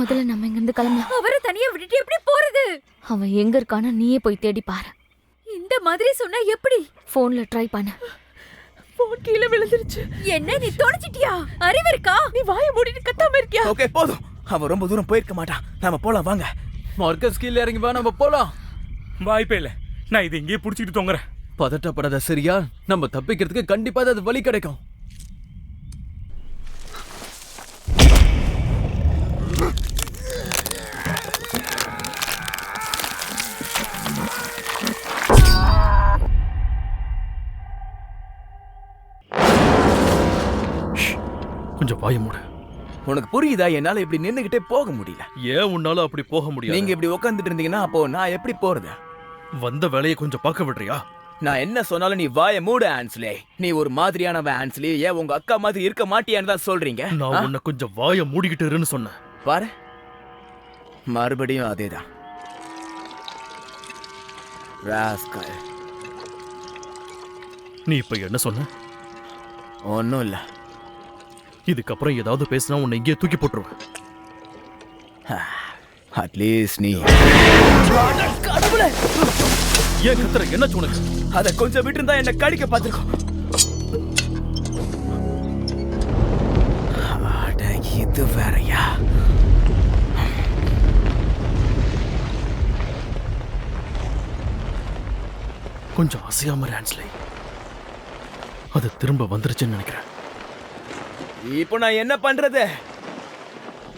முதல்ல நம்ம இங்க இருந்து கிளம்பலாம். அவரை தனியா விட்டுட்டு எப்படி போறது? அவன் எங்க இருக்கானோ நீயே போய் தேடி பாரு. இந்த மாதிரி சொன்னா எப்படி? போன்ல ட்ரை பண்ணு. போன் கீழே விழுந்துருச்சு. என்ன நீ தொலைச்சிட்டியா? அறிவு இருக்கா? நீ வாயை மூடிட்டு கத்தாம இருக்கியா? ஓகே போதும், அவன் ரொம்ப தூரம் போயிருக்க மாட்டான். நாம போலாம் வாங்க. மார்க்கஸ் கீழே இறங்கி வா, நம்ம போலாம். வாய்ப்பே இல்ல, நான் இதை இங்கேயே புடிச்சிட்டு தொங்குறேன். பதட்டப்படாத சரியா? நம்ம தப்பிக்கிறதுக்கு கண்டிப்பா அது வழி கிடைக்கும். கொஞ்சம் வாய மூடு. உனக்கு புரியுதா? என்னால இப்படி நின்னுகிட்டே போக முடியல. ஏன் உன்னால அப்படி போக முடியாது? நீங்க இப்படி உட்காந்துட்டு இருந்தீங்கன்னா அப்போ நான் எப்படி போறது? வந்த வேலையை கொஞ்சம் பார்க்க விடுறியா? நான் என்ன சொன்னாலும் நீ வாய மூடு ஆன்ஸ்லே. நீ ஒரு மாதிரியானவன் ஆன்ஸ்லே. ஏன் உங்க அக்கா மாதிரி இருக்க மாட்டியான்னு தான் சொல்றீங்க? நான் உன்னை கொஞ்சம் வாய மூடிக்கிட்டு இருன்னு சொன்னேன். பாரு, மறுபடியும் அதேதான். ராஸ்கல். நீ இப்ப என்ன சொன்ன? ஒன்னும் இல்ல. இதுக்கப்புறம் ஏதாவது பேசினா உன்னை இங்கே தூக்கி போட்டுருவேன். அட்லீஸ்ட் நீ ஏன் கத்துற? என்ன உனக்கு? அதை கொஞ்சம் விட்டு இருந்தா என்ன கடிக்க பார்த்துருக்கோம். இது வேறயா? கொஞ்சம் அசையாம ஆன்ஸ்லே. அது திரும்ப வந்துருச்சுன்னு நினைக்கிறேன். இப்போ நான் என்ன பண்றது?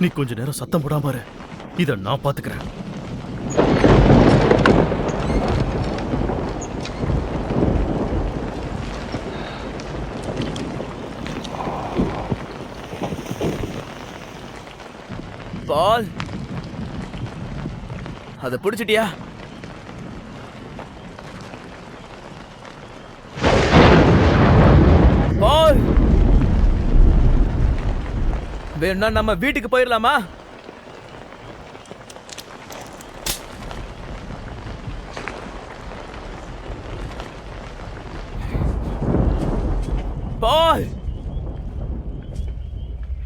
நீ கொஞ்ச நேரம் சத்தம் போடாம இரு. இத நான் பாத்துக்கிறேன். பால், அத பிடிச்சிட்டியா? பால், வேணா நம்ம வீட்டுக்கு போயிடலாமா? பால்,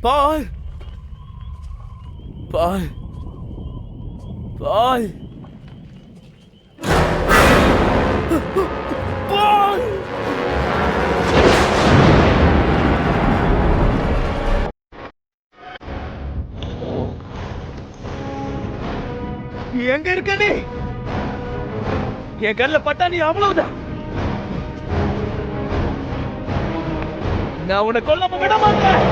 பால், பால், பால், பால். எங்க இருக்க நீ? என் கண்ணில் பட்டா நீ அவ்வளவுதான். நான் உன்னை கொல்லாம விட மாட்டேன்.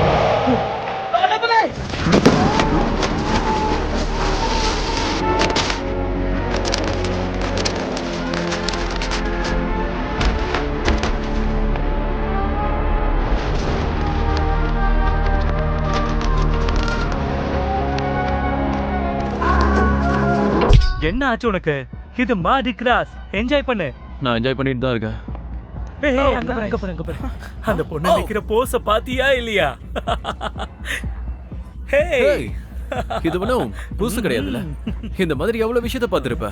என்ன ஆச்சு உனக்கு? இது மாடி கிராஸ். என்ஜாய் பண்ணு. நான் என்ஜாய் பண்ணிட்டு தான் இருக்கேன். அந்த பொண்ணு நிக்கிற போஸ பாத்தியா இல்லையா? இது ஒன்றும் புதுசு கிடையாதுல்ல. இந்த மாதிரி எவ்வளவு விஷயத்த பார்த்திருப்ப.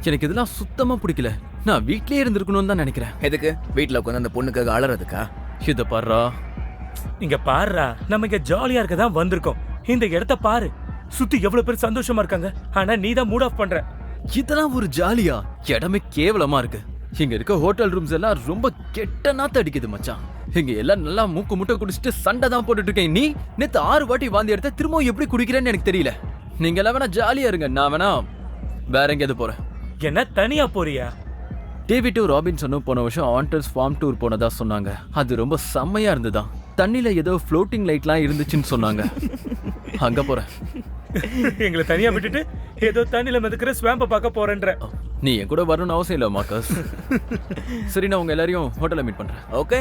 எனக்கு இதெல்லாம் சுத்தமா பிடிக்கல. நான் வீட்லயே இருந்திருக்கணும்னு தான் நினைக்கிறேன். எதுக்கு வீட்டுல உட்காந்து அந்த பொண்ணுக்காக அலறதுக்கா? இத பாருடா. இங்க பாருடா, நம்ம இங்க ஜாலியா இருக்க தான் வந்திருக்கோம். இந்த இடத்த பாரு, சுத்தி எவ்வளவு பேர் சந்தோஷமா இருக்காங்க. ஆனா நீ தான் மூட் ஆஃப் பண்ற. இதெல்லாம் ஒரு ஜாலியா? இடமே கேவலமா இருக்கு. இங்க இருக்க ஹோட்டல் ரூம்ஸ் எல்லாம் ரொம்ப கெட்ட நாத்து அடிக்குது மச்சான். இங்க எல்லாம் நல்லா மூக்கு முட்டை குடிச்சிட்டு சண்டை தான் போட்டுட்டு இருக்கேன். நீ நேத்து 6 வாட்டி வாந்தி எடுத்த, திரும்ப எப்படி குடிக்கிறேன்னு எனக்கு தெரியல. நீங்க எல்லாம் வேணா ஜாலியா இருங்க, நான் வேணா வேற எங்கேயாவது போறேன். என்ன தனியா போறியா? டேவிட் ராபின்சனும் போன வருஷம் ஆண்டர்ஸ் ஃபார்ம் டூர் போனதா சொன்னாங்க. அது ரொம்ப செம்மையா இருந்துதான். தண்ணில ஏதோ ஃப்ளோட்டிங் லைட்லாம் இருந்துச்சுன்னு சொன்னாங்க. அங்க போறேன். எங்களை தனியா விட்டுட்டு ஏதோ தண்ணில மிதக்கிற ஸ்வாம்ப பார்க்க போறேன்ற. நீ என் கூட வரணும்னு அவசியம் இல்லை மார்க்கஸ். சரி, நான் உங்க எல்லாரையும் ஹோட்டல்ல மீட் பண்றேன். ஓகே.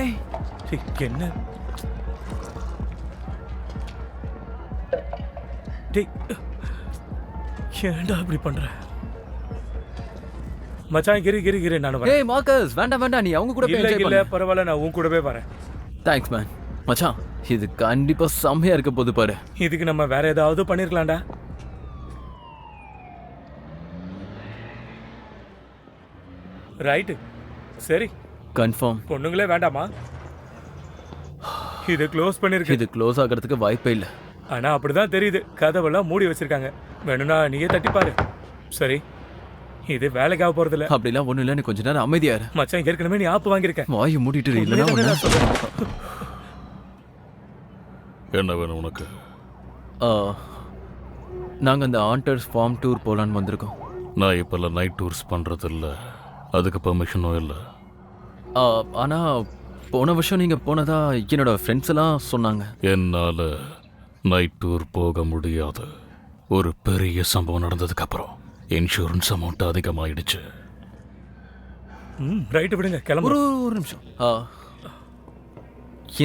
என்ன ஏன்டா இப்படி பண்ற மச்சான்? கிரி நான் வரேன். ஏய் மார்க்கஸ், வேண்டாம் வேண்டாம், நீ அவங்க கூட போய் என்ஜாய் பண்ணு. இல்ல பரவாயில்ல, நான் உன் கூடவே வரேன். Thanks man. மச்சான், இது கண்டிப்பா செம்மையா இருக்க போது பாரு. இதுக்கு நம்ம வேற ஏதாவது பண்ணிருக்கலாம்டா. ரைட், சரி. கன்ஃபார்ம். பொண்ணுங்களே வேண்டாமா? இது க்ளோஸ் பண்ணிருக்கு. இது க்ளோஸ் ஆகிறதுக்கு வாய்ப்பே இல்ல. ஆனா அப்படிதான் தெரியுது, கதவெல்லாம் மூடி வச்சிருக்காங்க. வேணும்னா நீயே தட்டி பாரு. சரி, இது வேலைக்காக போறது இல்ல. அப்படிலாம் ஒண்ணு இல்ல, நீ கொஞ்ச நேரம் அமைதியா இரு. மச்சான், ஏற்கனவே நீ ஆப்பு வாங்கியிருக்க. வாயை மூடிட்டு இரு, இல்லைன்னா உண்மையை ஒண்ணு. தானே நான் சொல்றேன். என்ன வேணும் உனக்கு? நாங்க அந்த ஆண்டர்ஸ் ஃபார்ம் டூர் போலான்னு வந்திருக்கோம். நான் இப்பெல்லாம் நைட் டூர்ஸ் பண்றது இல்ல, அதுக்கு பெர்மிஷனும் இல்லை. ஆனா போன வருஷம் நீங்க போனதா என்னோட ஃப்ரெண்ட்ஸ் எல்லாம் சொன்னாங்க. என்னால நைட் டூர் போக முடியாது. ஒரு பெரிய சம்பவம் நடந்ததுக்கு அப்புறம் இன்சூரன்ஸ் அமௌண்ட் அதிகமாயிடுச்சு. ரைட்டு விடுங்க, கிளம்பு. ஒரு நிமிஷம்.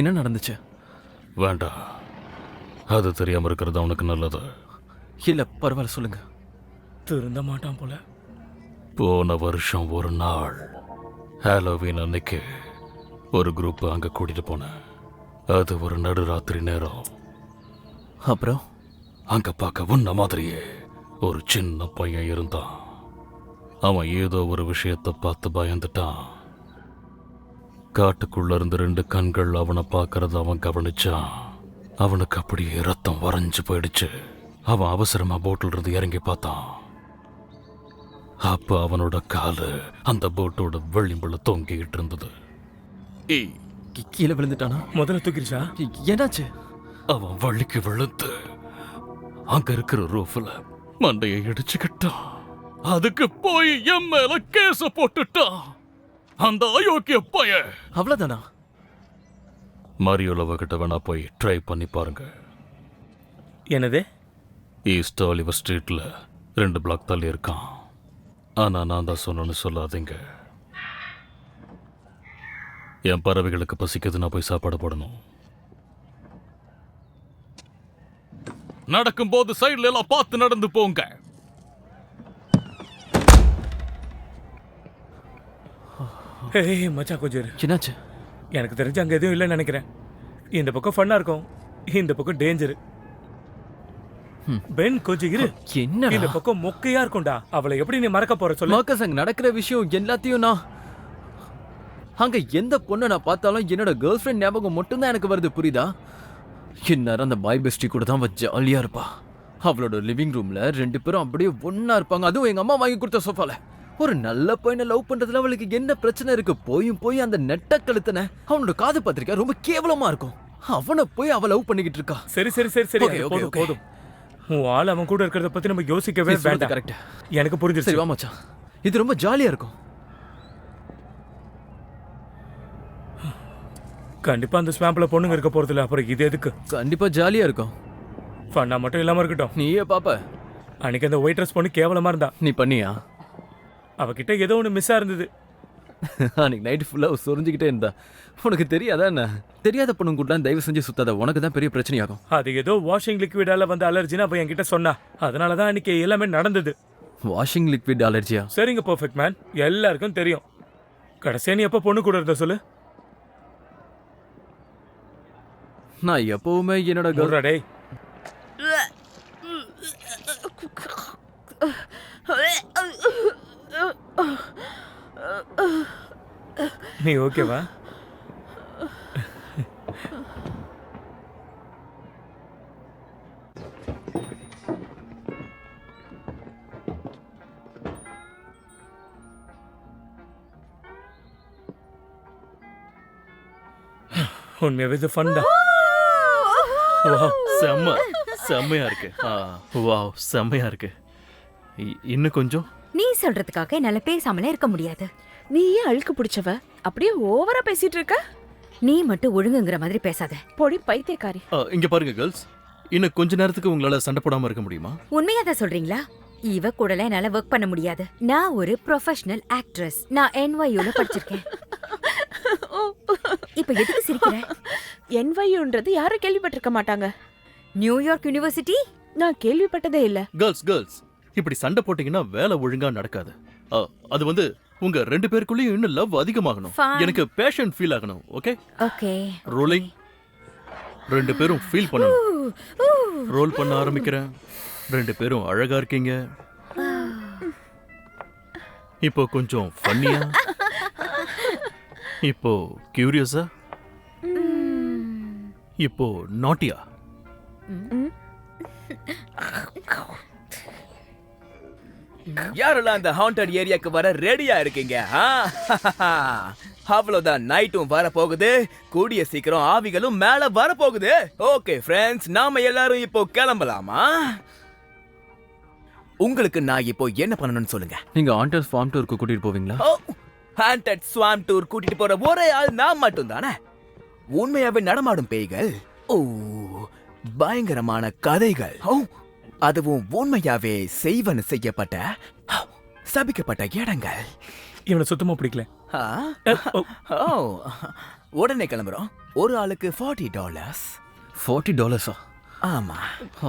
என்ன நடந்துச்சு? வேண்டாம், அது தெரியாம இருக்கிறது அவனுக்கு நல்லது. இல்ல பரவாயில்ல, சொல்லுங்க. திருந்த மாட்டான் போல. போன வருஷம் ஒரு நாள் ஹாலோவீன் அன்னைக்கு ஒரு குரூப் அங்க கூட்டிட்டு போனேன். அது ஒரு நடுராத்திரி நேரம். அப்புறம் அங்க பார்க்க உன்ன மாதிரியே ஒரு சின்ன பையன் இருந்தான். அவன் ஏதோ ஒரு விஷயத்தை பார்த்து பயந்துட்டான். காட்டுக்குள்ள இருந்து 2 கண்கள் அவனை பார்க்கறத அவன் கவனிச்சான். அவனுக்கு அப்படியே ரத்தம் வரைஞ்சு போயிடுச்சு. அவன் அவசரமா போட்டில் இருந்து இறங்கி பார்த்தான். அப்ப அவனோட காலு அந்த போட்டோட விளிம்புல தொங்கிட்டு இருந்தது. கீழே விழுந்துட்டானா? முதல்ல தூக்கிடுச்சா? என்னாச்சு? அவன் வழிக்கு விழுந்து அங்க இருக்கிற ரூஃப்ல மண்டையை இடிச்சுக்கிட்டான். அதுக்கு போய் என் மேல கேச போட்டுட்டான் அந்த அயோக்கிய பையன். அவ்வளவுதானா? மரியோலவ கிட்ட வேணா போய் ட்ரை பண்ணி பாருங்க. என்னது? ஈஸ்ட் ஆலிவர் ஸ்ட்ரீட்ல 2 பிளாக் தள்ளி இருக்கான். ஆனா நான் தான் சொன்னேன்னு சொல்லாதீங்க. என் பறவைகளுக்கு பசிக்குது, நான் போய் சாப்பாடு போடணும். நடக்கும்போது சைடுல எல்லாம் பார்த்து நடந்து போங்க. ஏய் மச்சான், கொஞ்சம் இரு. என்னாச்சு? எனக்கு தெரிஞ்சு அங்க எதுவும் இல்லைன்னு நினைக்கிறேன். இந்த பக்கம் ஃபன்னா இருக்கும், இந்த பக்கம் டேஞ்சர். பென், கொஞ்சம் இரு. என்ன? இந்த பக்கம் மொக்கையா இருக்கும்டா. அவளை எப்படி நீ மறக்க போற சொல்லு? மார்க்கஸ், அங்க நடக்கிற விஷயம் எல்லாத்தையும் நான் அங்க எந்த பொண்ணை நான் பார்த்தாலும் என்னோட கேர்ள் ஃப்ரெண்ட் ஞாபகம் மட்டும்தான் எனக்கு வருது, புரியுதா? இந்நேரம் அந்த பாய் பெஸ்டி கூட தான் ஜாலியா இருப்பா. அவளோட லிவிங் ரூம்ல 2 பேரும் அப்படியே ஒன்னா இருப்பாங்க. அதுவும் எங்க அம்மா வாங்கி கொடுத்த சோஃபால. ஒரு நல்ல பையனை லவ் பண்றதுல அவளுக்கு என்ன பிரச்சனை இருக்கு? போய் அந்த நெட்ட கழுத்தன அவனோட காது பத்திரிக்கை ரொம்ப கேவலமா இருக்கும். அவனை போய் அவ லவ் பண்ணிக்கிட்டு இருக்கா. சரி சரி சரி சரி, Okay, அது okay, போதும் okay. போதும். உன் ஆள் அவன் கூட இருக்கிறத பத்தி நம்ம யோசிக்கவே வேண்டாம். கரெக்ட். எனக்கு சரி புரிஞ்சிருச்சு. வா மச்சான், இது ரொம்ப ஜாலியா இருக்கும். கண்டிப்பா அந்த ஸ்வாம்ப்ல பொண்ணுங்க இருக்க போறது இல்ல. அப்புறம் இது எதுக்கு? கண்டிப்பா ஜாலியா இருக்கும். ஃபன்னா மட்டும் இல்லாம இருக்கட்டும். நீயே பாப்ப. அன்னைக்கு அந்த ஒயிட் ட்ரெஸ் பொண்ணு கேவலமா இருந்தா. நீ பண்ணியா? அவகிட்ட ஏதோ ஒன்று மிஸ்ஸா இருந்தது. அன்னைக்கு நைட்டு ஃபுல்லாக சொரிஞ்சுக்கிட்டே இருந்தா. உனக்கு தெரியாதா என்ன? தெரியாத பொண்ணு கூட்டலாம் தயவு செஞ்சு சுத்தாத, உனக்கு தான் பெரிய பிரச்சனையாகும். அது ஏதோ வாஷிங் லிக்விடால வந்து அலர்ஜின்னு அவ என்கிட்ட சொன்னா. அதனால தான் அன்னைக்கு எல்லாமே நடந்தது. வாஷிங் லிக்விட் அலர்ஜியா? சரிங்க பர்ஃபெக்ட் மேன், எல்லாருக்கும் தெரியும். கடைசியா நீ எப்போ பொண்ணு கூட இருந்த சொல்லு? நான் எப்பவுமே என்னோட சொல்றா டேய். நீ ஓகேவா? உண்மையாவே இது ஃபன் தான். வாவ், செம்மையா இருக்கு. வாவ், செம்மையா இருக்கு. இன்னும் கொஞ்சம். நீ சொல்றதுக்காக என்னால பேசாமலே இருக்க முடியாது. நீ ஏன் அழுக்கு பிடிச்சவ? அப்படியே ஓவரா பேசிட்டு இருக்க. நீ மட்டும் ஒழுங்குங்கிற மாதிரி பேசாத. பொடி பைத்தியக்காரி. இங்க பாருங்க கேர்ள்ஸ், இன்னும் கொஞ்ச நேரத்துக்கு உங்களால சண்டை போடாம இருக்க முடியுமா? உண்மையாதான் சொல்றீங்களா? இவ கூடல என்னால ஒர்க் பண்ண முடியாது. நான் ஒரு ப்ரொஃபஷனல் ஆக்ட்ரஸ். நான் NYUல படிச்சிருக்கேன். இப்ப எதுக்கு சிரிக்கிற? NYUன்றது யாரும் கேள்விப்பட்டிருக்க மாட்டாங்க. New York university? நான் கேள்விப்பட்டதே இல்ல. கேர்ள்ஸ் இப்படி சண்டை போட்டீங்கன்னா வேலை ஒழுங்கா நடக்காது. அது வந்து உங்க 2 பேருக்குள்ளேயும் இன்னும் லவ் அதிகமாகணும். Fine. எனக்கு பேஷன் ஃபீல் ஆகணும். Okay, okay. ரோலிங். 2 பேரும் ஃபீல் பண்ணணும். ரோல் பண்ண ஆரம்பிக்கிறேன். 2 பேரும் அழகா இருக்கீங்க. இப்போ கொஞ்சம் ஃபன்னியா, இப்போ கியூரியஸா, இப்போ நாட்டியா. யாரெல்லாம் அந்த ஹாண்டட் ஏரியாக்கு வர ரெடியா இருக்கீங்க? அவ்வளவுதான், நைட்டும் வர போகுது, கூடிய சீக்கிரம் ஆவிகளும் மேல வர போகுது. ஓகே ஃப்ரெண்ட்ஸ், நாம எல்லாரும் இப்போ கிளம்பலாமா? உங்களுக்கு நான் இப்போ என்ன பண்ணணும்னு சொல்லுங்க. நீங்க ஹாண்டட் ஃபார்ம் டூருக்கு கூட்டிட்டு போவீங்களா? ஓ, ஹாண்டட் ஸ்வாம் டூர் கூட்டிட்டு போற ஒரே ஆள் நான் மட்டும் தானே. உண்மையாவே நடமாடும் பேய்கள், ஓ பயங்கரமான கதைகள், ஓ அதுவும் உண்மையாவே செய்வன செய்யப்பட்ட சபிக்கப்பட்ட இடங்கள். இவனை சுத்தமா பிடிக்கல. ஆ? ஓ, உடனே கிளம்புறோம். ஒரு ஆளுக்கு $40. $40? ஆமா.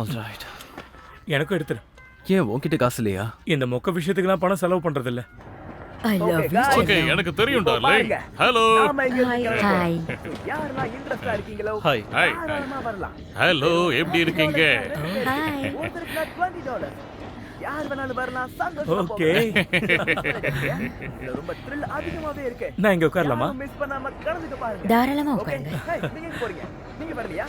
ஆல்ரைட். எனக்கும் எடுத்துரு. ஏன் உன்கிட்ட காசு இல்லையா? இந்த மொக்க விஷயத்துக்குலாம் பணம் செலவு பண்றது இல்ல. I love you. ஓகே எனக்கு தெரியும் டார்லிங். Hello hi. யாரெல்லாம் இன்ட்ரெஸ்டா இருக்கீங்களோ ஹாய். ஹாய் தாராளமா வரலாம். ஹலோ எப்படி இருக்கீங்க? ஹாய். ஒருத்தருக்கு $20. யார் வேணாலும் வரலாம். சந்தோஷமா ஓகே. இதுல ரொம்ப thrill அதிகமாவே இருக்கு. நான் இங்க உட்காரலாமா? மிஸ் பண்ணாம கலந்துக்க பாருங்க. தாராளமா ஓகே. உட்காருங்க. ஹே, நீங்க எங்க போறீங்க? நீங்க வரலையா?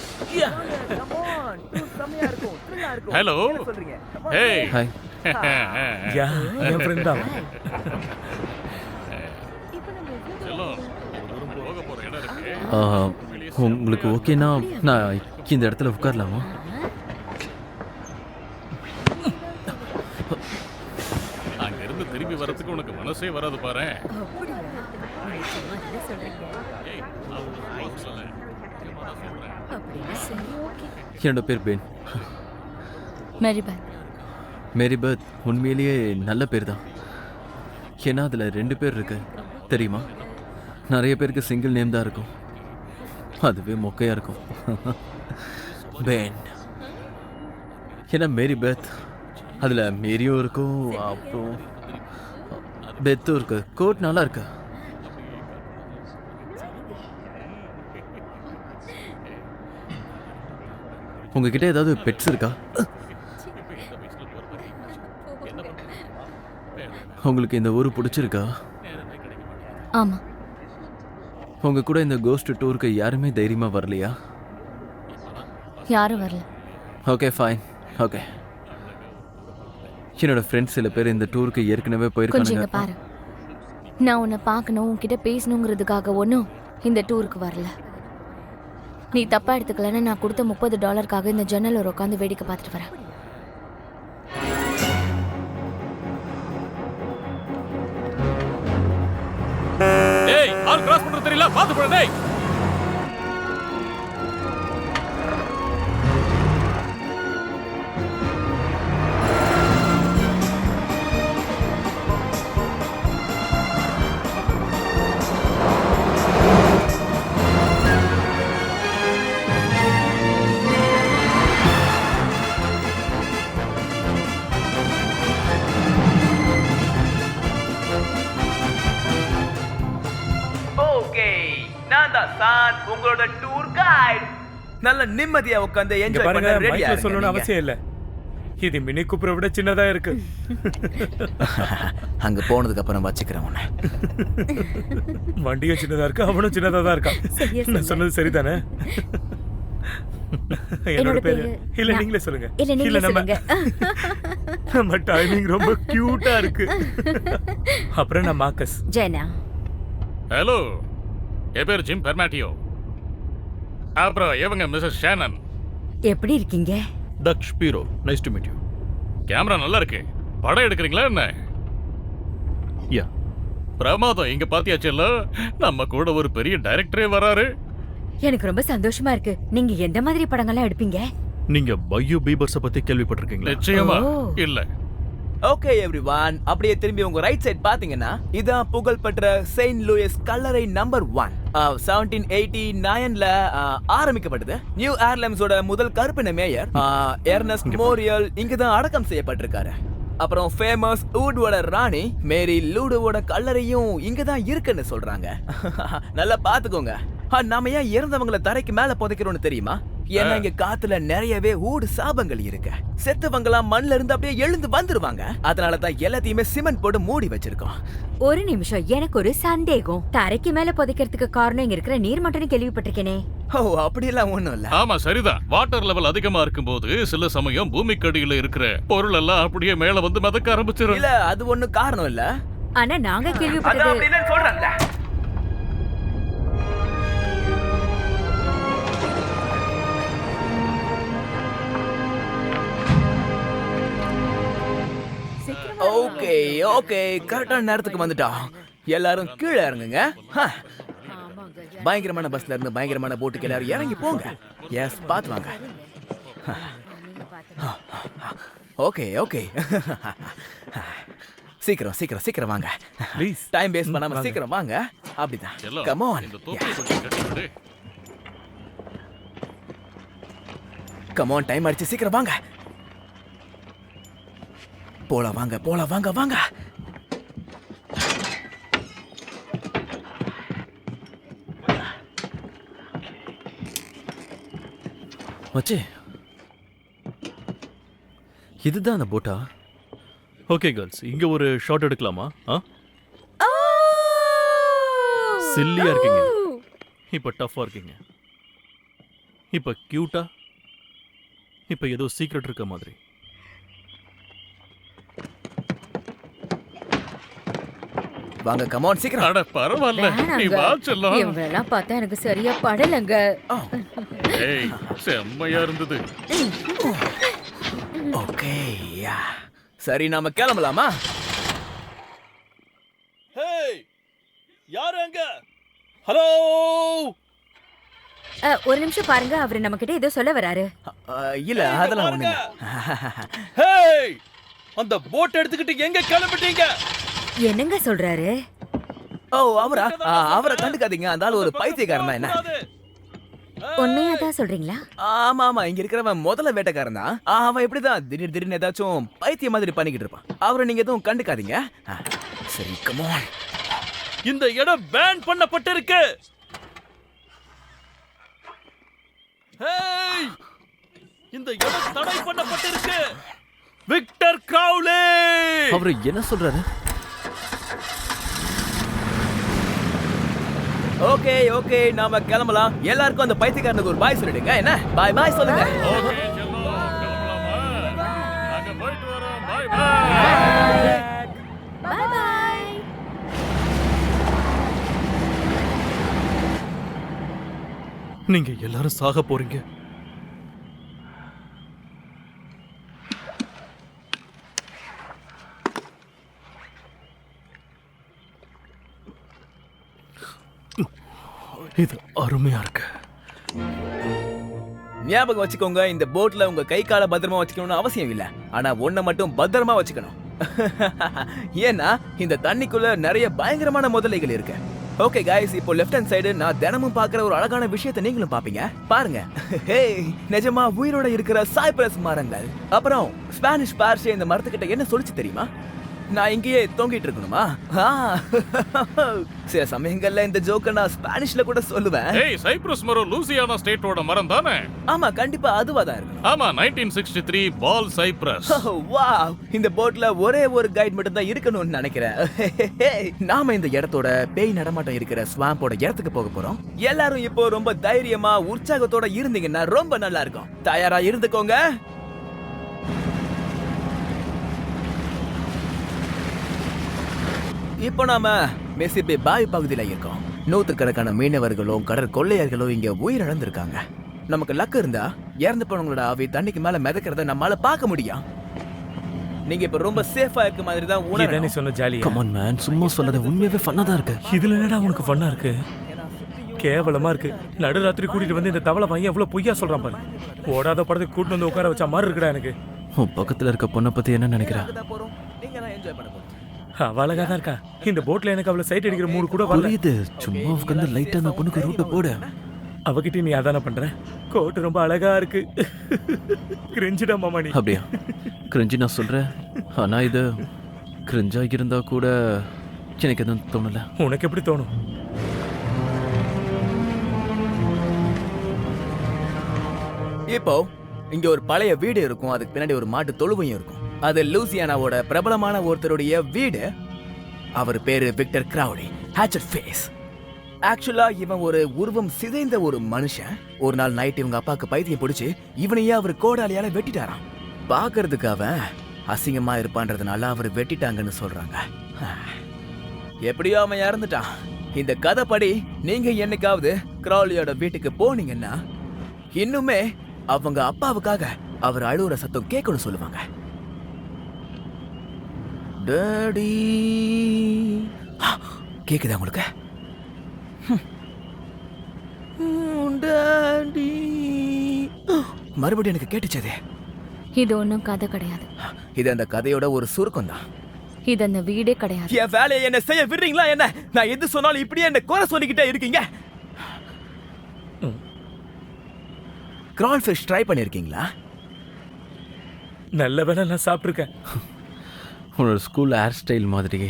Come on. செமையா இருக்கும். த்ரில்லா இருக்கும். Hello. என்ன சொல்றீங்க? Come on. Hey hi. Yeah, N friend தான். செல்லம் ஒரு ரூம் போக போற இடம் இருக்கு. உங்களுக்கு ஓகேனா நான் இந்த இடத்துல உட்காரலாமா? அங்க இருந்து திரும்பி வரதுக்கு உனக்கு மனசே வராது பாரு. ஏய், நான் ஒரு போஸ் சொல்ல. நிஜமா தான் சொல்றேன். என்னோட பேர் பென். மேரிபத். மேரிபத் உண்மையிலேயே நல்ல பேர் தான். ஏன்னா அதில் 2 பேர் இருக்கு தெரியுமா? நிறைய பேருக்கு சிங்கிள் நேம் தான் இருக்கும், அதுவே மொக்கையாக இருக்கும். பென் ஏன்னா மேரி பெத், அதில் மேரியும் இருக்கும், அப்புறம் பெத்தும் இருக்கு. கோட் நல்லா இருக்கு. உங்ககிட்ட ஏதாவது பெட்ஸ் இருக்கா? உங்களுக்கு இந்த ஊர் பிடிச்சிருக்கா? ஆமா. உங்க கூட இந்த கோஸ்ட் டூருக்கு யாருமே தைரியமா வரலையா? யாரும் வரல. Okay fine. ஓகே, என்னோட ஃப்ரெண்ட்ஸ் சில பேர் இந்த டூருக்கு ஏற்கனவே கொஞ்சம் இங்க போயிருக்காங்க. பாரு. நான் உன்னை பார்க்கணும், உன்கிட்ட பேசணுங்கிறதுக்காக ஒன்றும் இந்த டூருக்கு வரல. நீ தப்பா எடுத்துக்கலன்னு நான் கொடுத்த $30க்காக இந்த ஜன்னல் ஒரு உட்காந்து வேடிக்கை பார்த்துட்டு வரேன். டேய், ஆல் கிராஸ் பண்றது தெரியல, பாத்து போடு டேய். ஓகே, நான் தான் சான், உங்களோட டூர் கைட். நல்ல நிம்மதியா உட்கார்ந்து இங்க என்ஜாய் பாருங்க, பண்ண ரெடியா மைக்ல சொல்லணும்னு அவசியம் இல்ல. இது மினி கூப்பரை விட சின்னதா இருக்கு. அங்க போனதுக்கு அப்புறம் வச்சுக்கிறேன் உன்னை. வண்டியும் சின்னதா இருக்கு, அவனும் சின்னதா தான் இருக்கான். சரியா நான் சொன்னது சரிதானே? என்னோட பேரு இல்ல நீங்களே சொல்லுங்க. இல்ல நீங்களே நம்ம சொல்லுங்க. நம்ம டைமிங் ரொம்ப கியூட்டா இருக்கு. அப்புறம் நான் மார்க்கஸ். ஜெனா. ஹலோ, என் பேர் ஜிம் பெர்மாட்டியோ. அப்புறம் இவங்க மிஸ்ஸஸ் ஷேனன். எப்படி இருக்கீங்க? Doug Spiro, nice to meet you. Camera நல்லா இருக்கு, படம் எடுக்கிறீங்களா என்ன? யா. பிரமாதம். இங்க பாத்தியாச்சுல்ல, நம்ம கூட ஒரு பெரிய டைரக்டரே வராரு. எனக்கு ரொம்ப சந்தோஷமா இருக்கு. நீங்க எந்த மாதிரி படங்கள்லாம் எடுப்பீங்க? நீங்க பையு பீபர்ஸ பத்தி கேள்விப்பட்டிருக்கீங்களா? நிச்சயமா ஓ. இல்ல. ஓகே எவ்ரிவன், அப்படியே திரும்பி உங்க ரைட் சைடு பாத்தீங்கன்னா இதான் புகழ்பெற்ற செயின்ட் லூயிஸ் கல்லறை நம்பர் 1. 1789ல ஆரம்பிக்கப்பட்டது. நியூ ஏர்லைன்ஸோட முதல் கருப்பின மேயர் எர்னஸ்ட் மோரியல் இங்கதான் அடக்கம் செய்யப்பட்டிருக்காரு. அப்புறம் ஃபேமஸ் ஊட்வோட ராணி மேரி லூடோவோட கல்லறையும் இங்கதான் இருக்குன்னு சொல்றாங்க. நல்லா பாத்துக்கோங்க. நாம ஏன் இறந்தவங்களை தரைக்கு மேல புதைக்கிறோம்னு தெரியுமா? ஏன்னா இங்க காத்துல நிறையவே ஊடு சாபங்கள் இருக்கு. செத்தவங்கலாம் மண்ல இருந்து அப்படியே எழுந்து வந்துருவாங்க. அதனாலதான் எல்லாத்தையுமே சிமெண்ட் போட்டு மூடி வச்சிருக்கோம். ஒரு நிமிஷம், எனக்கு ஒரு சந்தேகம். தரைக்கு மேல புதைக்கிறதுக்கு காரணம் இங்க இருக்கிற நீர் மட்டம்னு கேள்விப்பட்டிருக்கேனே. ஓ, அப்படியெல்லாம் ஒண்ணும் இல்ல. ஆமா சரிதான். வாட்டர் லெவல் அதிகமா இருக்கும்போது சில சமயம் பூமிக்கடியில இருக்கிற பொருள் எல்லாம் அப்படியே மேல வந்து மிதக்க ஆரம்பிச்சிடும். இல்ல, அது ஒண்ணும் காரணம் இல்ல. ஆனா நாங்க கேள்விப்பட்டது சொல்றேன்ல. ஓகே ஓகே, கரெக்டான நேரத்துக்கு வந்துட்டோம். எல்லாரும் கீழே இறங்குங்க. பயங்கரமான பஸ்ல இருந்து பயங்கரமான போட்டுக்கு எல்லாரும் இறங்கி போங்க. எஸ், பாத்து வாங்க. ஓகே ஓகே, சீக்கிரம் சீக்கிரம் சீக்கிரம் வாங்க. ப்ளீஸ் டைம் வேஸ்ட் பண்ணாம சீக்கிரம் வாங்க. அப்படிதான். Come on. இந்த தொப்பியை கொஞ்சம் கட்டி விடு. கம் ஆன், டைம் ஆயிடுச்சு. சீக்கிரம் வாங்க. போலாம் வாங்க, போலாம் வாங்க வாங்க. மச்சி, இதுதான் அந்த போட்டா? ஓகே கேர்ள்ஸ், இங்க ஒரு ஷாட் எடுக்கலாமா? சில்லியா இருக்கீங்க, இப்ப டஃப்பா இருக்கீங்க, இப்ப கியூட்டா, இப்ப ஏதோ சீக்ரெட் இருக்க மாதிரி. வாங்க, கம் ஆன், சீக்கிரம். அட பரவாயில்ல, நீ வா செல்லம். இவெல்லாம் பார்த்தா எனக்கு சரியா படலங்க. ஏய், செம்மையா இருந்தது. ஓகே, சரி நாம கிளம்பலாமா? ஹேய், யாரு அங்க? ஹலோ, ஒரு நிமிஷம் பாருங்க, அவரு நம்ம கிட்ட ஏதோ சொல்ல வராரு. இல்ல, அதெல்லாம் ஒண்ணு இல்ல. ஹேய், அந்த போட் எடுத்துக்கிட்டு எங்க கிளம்பிட்டீங்க? என்னங்க சொல்றாரு? ஓ, அவரை கண்டுக்காதீங்க. அந்த ஆளு ஒரு பைத்தியக்காரன் தான். என்ன, உண்மையா தான் சொல்றீங்களா? ஆமா ஆமா, இங்க இருக்கிறவன் முதல்ல வேட்டைக்காரன் தான். அவன் இப்படிதான் திடீர்னு ஏதாச்சும் பைத்திய மாதிரி பண்ணிக்கிட்டு இருப்பான். அவரை நீங்க எதுவும் கண்டுக்காதீங்க. சரி, கம் ஆன். இந்த இடம் பேன் பண்ணப்பட்டிருக்கு. ஹேய், இந்த இடம் தடை பண்ணப்பட்டிருக்கு. விக்டர் கிரவுலே. அவரு என்ன சொல்றாரு? ஓகே ஓகே, நாம கிளம்பலாம். எல்லாருக்கும் அந்த பைத்தியக்காரனுக்கு ஒரு பாய் சொல்லிடுங்க. என்ன, பாய் பாய் சொல்லுங்க. ஓகே செல்லம், கிளம்பலாமா? நாங்க போயிட்டு வரோம். Bye bye. Bye bye. நீங்க எல்லாரும் சாக போறீங்க. இது அருமையா இருக்கு. ஞாபகம் வச்சுக்கோங்க, இந்த போட்ல உங்க கை கால பத்திரமா வச்சுக்கணும்னு அவசியம் இல்ல. ஆனா ஒன்ன மட்டும் பத்திரமா வச்சுக்கணும். ஏன்னா இந்த தண்ணிக்குள்ள நிறைய பயங்கரமான முதலைகள் இருக்கு. ஓகே गाइस, இப்போ லெஃப்ட் ஹேண்ட் சைடு நான் தினமும் பார்க்குற ஒரு அழகான விஷயத்தை நீங்களும் பாப்பீங்க. பாருங்க. ஹே, நிஜமா உயிரோட இருக்கிற சைப்ரஸ் மரங்கள். அப்புறம் ஸ்பானிஷ் பார்ஷே இந்த மரத்துக்கிட்ட என்ன சொல்லிச்சு தெரியுமா? நான் இங்கேயே தொங்கிட்டு இருக்கணுமா? சில சமயங்கள்ல இந்த ஜோக்க நான் ஸ்பானிஷ்ல கூட சொல்லுவேன். ஏய், சைப்ரஸ் மரம் லூசியானா ஸ்டேட்டோட மரம் தானே? ஆமா, கண்டிப்பா அதுவா தான் இருக்கும். ஆமா, 1963 பால் சைப்ரஸ். வாவ், இந்த போட்ல ஒரே ஒரு கைட் மட்டும் தான் இருக்கணும்னு நினைக்கிறேன். நாம இந்த இடத்தோட பேய் நடமாட்டம் இருக்கிற ஸ்வாம்போட இடத்துக்கு போக போறோம். எல்லாரும் இப்போ ரொம்ப தைரியமா உற்சாகத்தோட இருந்தீங்கன்னா ரொம்ப நல்லா இருக்கும். தயாரா இருந்துக்கோங்க. இப்போ நாம மெசிபே பாய் பகுதியில இருக்கோம். நூற்றுக்கணக்கான மீனவர்களும் கடற் கொள்ளையர்களும் இங்க உயிரிழந்திருக்காங்க. நமக்கு லக்கு இருந்தா இறந்து போனவங்களோட ஆவி தண்ணிக்கு மேல மிதக்கிறத நம்மால பார்க்க முடியும். நீங்க இப்ப ரொம்ப சேஃபா இருக்க மாதிரி தான் இதானே உணரணும். சொன்ன ஜாலியா? கம் ஆன் மேன், சும்மா சொல்லாத, உண்மையாவே ஃபன்னா தான் இருக்கு. இதுல என்னடா உனக்கு ஃபன்னா இருக்கு? கேவலமா இருக்கு. நடுராத்திரி கூட்டிட்டு வந்து இந்த தவளை பையன் எவ்வளவு பொய்யா சொல்றான் பாரு. ஓடாத படத்துக்கு கூட்டிட்டு வந்து உட்கார வச்ச மாதிரி இருக்குடா எனக்கு. உன் பக்கத்துல இருக்க பொண்ணை பத்தி என்ன நினைக்கிறா? போறோம், நீங்க தான் என்ஜாய் பண்ண போறோம். அவ அழகா தான் இருக்கா. இந்த போட்ல எனக்கு அவளை சைட் அடிக்கிற மூடு கூட வரல. புரியுது, சும்மா உட்காந்து லைட்டா அந்த பொண்ணுக்கு ரூட்ட போடு. அவகிட்ட நீ அதான பண்ற? கோட் ரொம்ப அழகா இருக்கு. கிரிஞ்சிடா மாமா நீ. அப்படியா? கிரிஞ்சி நான் சொல்றேன், ஆனா இது கிரிஞ்சா இருந்தா கூட எனக்கு எதுவும் தோணல. உனக்கு எப்படி தோணும்? இப்போ இங்க ஒரு பழைய வீடு இருக்கும், அதுக்கு பின்னாடி ஒரு மாட்டு தொழுவையும் இருக்கும். அது லூசியானாவோட பிரபலமான ஒருத்தருடைய வீடு. அவர் பேரு விக்டர் கிரவுடி, ஹேச்சட் ஃபேஸ். ஆக்சுவலா இவன் ஒரு உருவம் சிதைந்த ஒரு மனுஷன். ஒரு நாள் நைட் இவங்க அப்பாவுக்கு பைத்தியம் பிடிச்சு இவனையே அவர் கோடாலியால வெட்டிட்டாராம். பாக்குறதுக்கு அவன் அசிங்கமா இருப்பான்றதுனால அவர் வெட்டிட்டாங்கன்னு சொல்றாங்க. எப்படியோ அவன் இறந்துட்டான். இந்த கதைப்படி நீங்க என்னைக்காவது கிராலியோட வீட்டுக்கு போனீங்கன்னா இன்னுமே அவங்க அப்பாவுக்காக அவர் அழுவுற சத்தம் கேட்கணும் சொல்லுவாங்க. டாடி கேக்குதா உங்களுக்கு? டாடி மறுபடியும் எனக்கு கேட்டுச்சதே. இது ஒன்றும் கதை கிடையாது. இது அந்த கதையோட ஒரு சுருக்கம் தான். இது அந்த வீடே கிடையாது. என் வேலையை என்ன செய்ய விடுறீங்களா என்ன? நான் எது சொன்னாலும் இப்படியே என்ன குறை சொல்லிக்கிட்டே இருக்கீங்க. கிரால் ஃபிஷ் ட்ரை பண்ணிருக்கீங்களா? நல்ல வேலை நான் சாப்பிட்ருக்கேன். உன்னோட ஸ்கூல் ஹேர் ஸ்டைல் மாதிரி.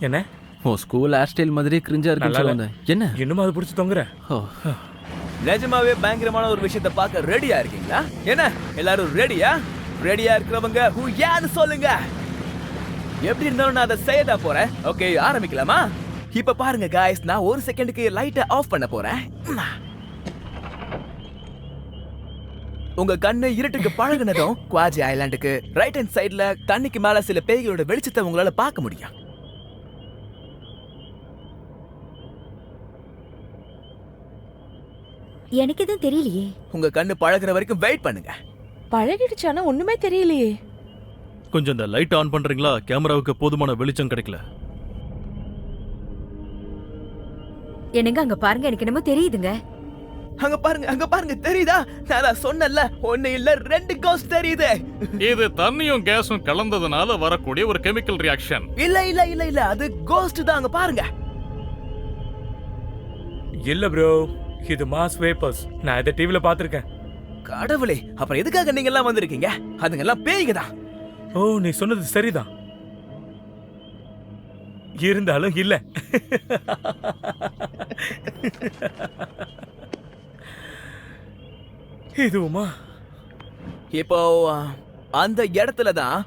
என்ன? ஓ, ஸ்கூல் ஹேர் ஸ்டைல் மாதிரியே கிரிஞ்சா நல்லா இருக்கு. இல்ல. என்ன இன்னும் அது பிடிச்சி தொங்குற? ஓ, நிஜமாவே பயங்கரமான ஒரு விஷயத்தை பார்க்க ரெடியா இருக்கீங்களா? என்ன எல்லாரும் ரெடியா? ரெடியா இருக்கிறவங்க யான்னு சொல்லுங்க. எப்படி இருந்தாலும் நான் அதை செய்யதான் போறேன். ஓகே, ஆரம்பிக்கலாமா? இப்ப பாருங்க गाइस, நான் ஒரு செகண்டுக்கு லைட்டை ஆஃப் பண்ண போறேன். உங்க கண்ணு இருட்டுக்கு பழகுனதும் குவாஜி ஐலாண்டுக்கு ரைட் ஹேண்ட் சைடுல தண்ணிக்கு மேல சில பேய்களோட வெளிச்சத்தை உங்களால பார்க்க முடியும். எனக்கு எதுவும் தெரியலையே. உங்க கண்ணு பழகுற வரைக்கும் வெயிட் பண்ணுங்க. பழகிடுச்சானா ஒண்ணுமே தெரியலையே. கொஞ்சம் இந்த லைட் ஆன் பண்றீங்களா? கேமராவுக்கு போதுமான வெளிச்சம் கிடைக்கல. என்னங்க அங்க பாருங்க, எனக்கு என்னமோ தெரியுதுங்க. அங்க பாருங்க தெரியுதா? நான் சொன்னல, ஒண்ணு இல்ல 2 கோஸ்ட் தெரியுது. இது தண்ணியும் கேஸும் கலந்ததுனால வரக்கூடிய ஒரு கெமிக்கல் ரியாக்ஷன். இல்ல அது கோஸ்ட் தான். அங்க பாருங்க. இல்ல ப்ரோ, இது மாஸ் வேப்பர்ஸ். நான் இதை டிவில பாத்திருக்கேன். கடவுளே, அப்புறம் எதுக்காக நீங்க எல்லாம் வந்திருக்கீங்க? அதுங்க எல்லாம் பேய்ங்க தான். ஓ, நீ சொன்னது சரிதான். இருந்தாலும் இல்ல. இதுவுமா? இப்போ அந்த இடத்துல தான்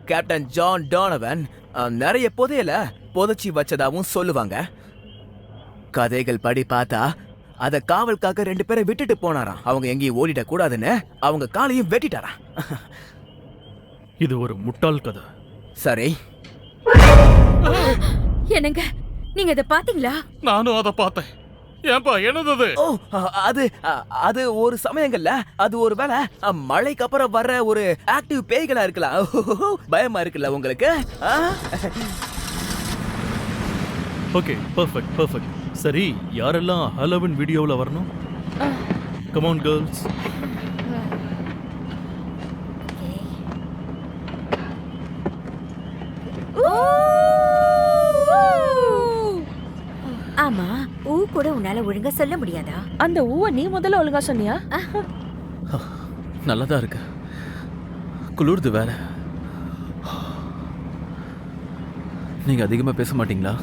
கேப்டன் ஜான் டானவன் நிறைய புதையல புதைச்சி வச்சதாவும் சொல்லுவாங்க. கதைகள் படி பார்த்தா அத காவல்காக 2 பேரை விட்டுட்டு போனாராம். அவங்க எங்கேயும் ஓடிட கூடாதுன்னு அவங்க காலையும் வெட்டிட்டாராம். இது ஒரு முட்டாள் கதை. சரி, என்னங்க நீங்க இத பாத்தீங்களா? நானும் அதை பார்த்தேன். ஏன்பா என்னது? ஓ, அது ஒரு சமயங்கள்ல அது ஒரு வேளை மழைக்கு அப்புறம் வர்ற ஒரு ஆக்டிவ் பேய்களா இருக்கலாம். பயமா இருக்குல்ல உங்களுக்கு? Okay, perfect. சரி, யாரெல்லாம் ஹாலோவின் வீடியோவுல வரணும்? Come on girls. ஆமா, ஊ கூட உன்னால ஒழுங்கா சொல்ல முடியாதா? அந்த ஊவை நீ முதல்ல ஒழுங்கா சொன்னியா? நல்லாதான் இருக்கு. குளிர்து வேற. நீங்க அதிகமா பேச மாட்டீங்களா?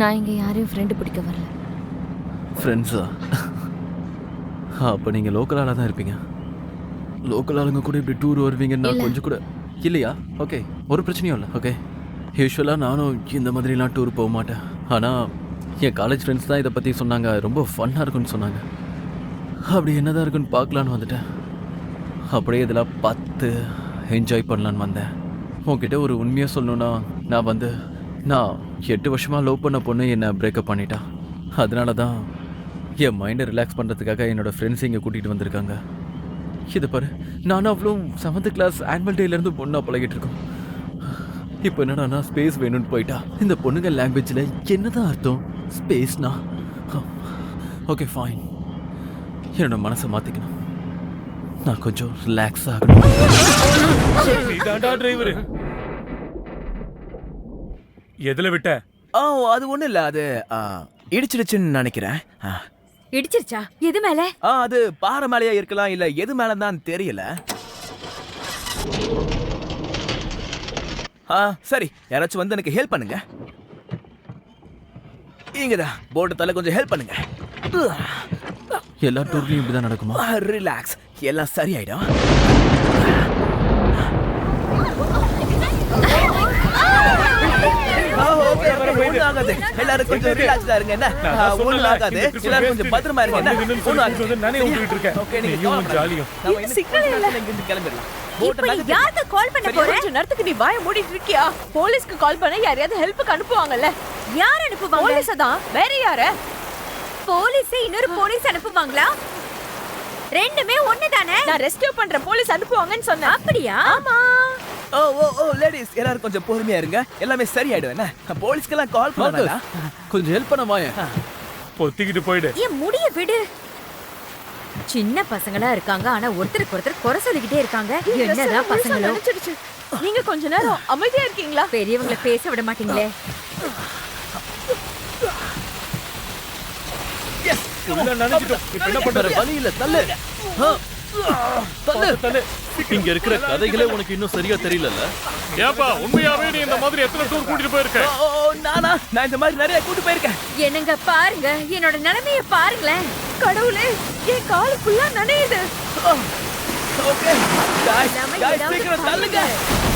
நான் இங்க யாரையும் ஃப்ரெண்டு பிடிக்க வரல. ஃப்ரெண்ட்ஸா? அப்போ நீங்கள் லோக்கல் ஆளாக தான் இருப்பீங்க. லோக்கல் ஆளுங்க கூட இப்படி டூர் வருவீங்கன்னா இல்ல. கொஞ்சம் கூட இல்லையா? ஓகே, ஒரு பிரச்சனையும் இல்லை. ஓகே, யூஸ்வலாக நானும் இந்த மாதிரிலாம் டூர் போக மாட்டேன். ஆனால் என் காலேஜ் ஃப்ரெண்ட்ஸ் தான் இதை பற்றி சொன்னாங்க. ரொம்ப ஃபன்னாக இருக்குன்னு சொன்னாங்க. அப்படி என்னதான் இருக்குன்னு பார்க்கலான்னு வந்துட்டேன். அப்படியே இதெல்லாம் பார்த்து என்ஜாய் பண்ணலான்னு வந்தேன். உன்கிட்ட ஒரு உண்மையாக சொல்லணுன்னா, நான் 8 வருஷமாக லவ் பண்ண பொண்ணு என்னை பிரேக்கப் பண்ணிட்டான். அதனால தான் என் மைண்டை ரிலாக்ஸ் பண்ணுறதுக்காக என்னோடய ஃப்ரெண்ட்ஸ் இங்கே கூட்டிகிட்டு வந்திருக்காங்க. இது பாரு, நானும் அவ்வளோ 7th கிளாஸ் ஆனுவல் டேலேருந்து பொண்ணாக பழகிட்டு இருக்கோம். இப்போ என்னடா ஸ்பேஸ் வேணும்னு போயிட்டா. இந்த பொண்ணுங்க லாங்குவேஜில் என்னதான் அர்த்தம் ஸ்பேஸ்னா? ஓகே ஃபைன், என்னோட மனசை மாற்றிக்கணும். நான் கொஞ்சம் ரிலாக்ஸ் ஆகணும். நீதான்டா டிரைவர். எதுல விட்ட? அது ஒண்ணும் இல்ல, அது இடிச்சிடுச்சுன்னு நினைக்கிறேன். இடிச்சிருச்சா? எது மேல? அது பாறை மேலேயே இருக்கலாம், இல்ல எது மேல தான் தெரியல. சரி, யாராச்சும் வந்து எனக்கு ஹெல்ப் பண்ணுங்க. இங்கதான் போர்டு தலை, கொஞ்சம் ஹெல்ப் பண்ணுங்க. எல்லா டூர்லையும் இப்படி தான் நடக்குமா? ரிலாக்ஸ். எல்லாம் சரியாயிடும். ஒண்ணும் ஆகாது. எல்லாரும் கொஞ்சம் ரிலாக்ஸ்டா இருங்க. என்ன ஒண்ணும் ஆகாது. எல்லாரும் கொஞ்சம் பத்திரமா இருங்க. என்ன ஒண்ணும் ஆகாது. நானே ஓட்டிட்டு இருக்கேன். ஓகே, நீங்க நீயும் ஜாலியும். நம்ம இன்னும் சிக்னல் இல்ல. இங்க இருந்து கிளம்பிடலாம். இப்போ நீ யாருக்கு கால் பண்ண போற? கொஞ்ச நேரத்துக்கு நீ வாயை மூடிட்டு இருக்கியா? போலீஸ்க்கு கால் பண்ண யாரையாவது ஹெல்ப்புக்கு அனுப்புவாங்கல்ல? யார் அனுப்புவாங்க? போலீஸ தான். வேற யார? போலீஸே இன்னொரு போலீஸ் அனுப்புவாங்களா? ரெண்டுமே ஒண்ணுதானே? நான் ரெஸ்கியூ பண்ற போலீஸ் அனுப்புவாங்கன்னு சொன்னேன். அப்படியா? ஆமா. ஓ ஓ ஓ லேடிஸ் எல்லாரும் கொஞ்சம் பொறுமையா இருங்க. எல்லாமே சரியாயிடும். என்ன போலீஸ்க்கெல்லாம் கால் பண்ணாதா? கொஞ்சம் ஹெல்ப் பண்ண வாயேன். பொத்திக்கிட்டு போயிடு. ஏன் முடிய விடு. சின்ன பசங்களா இருக்காங்க, ஆனா ஒருத்தருக்கு ஒருத்தர் குறை சொல்லிக்கிட்டே இருக்காங்க. என்னதான் பசங்களோ. நினைச்சிடுச்சு. நீங்க கொஞ்ச நேரம் அமைதியா இருக்கீங்களா? பெரியவங்களை பேச விட மாட்டீங்களே. உள்ள நனைஞ்சிட்டோம். இப்ப என்ன வேற பண்றது? வழி இல்ல, தள்ளு. தள்ளு. தள்ளு. இங்க இருக்கிற கதைகளே உனக்கு இன்னும் சரியா தெரியலல்ல? ஏப்பா உண்மையாவே நீ இந்த மாதிரி எத்தனை டூர் கூட்டிட்டு போயிருக்க? ஓ நான் இந்த மாதிரி நிறைய கூட்டி போயிருக்கேன். என்னங்க பாருங்க, என்னோட நிலைமைய பாருங்களேன். கடவுளே, என் கால் ஃபுல்லா நனையுது. ஓகே गाइस நம்ம गाइस ஏதாவது சீக்கிரம் தள்ளுங்க.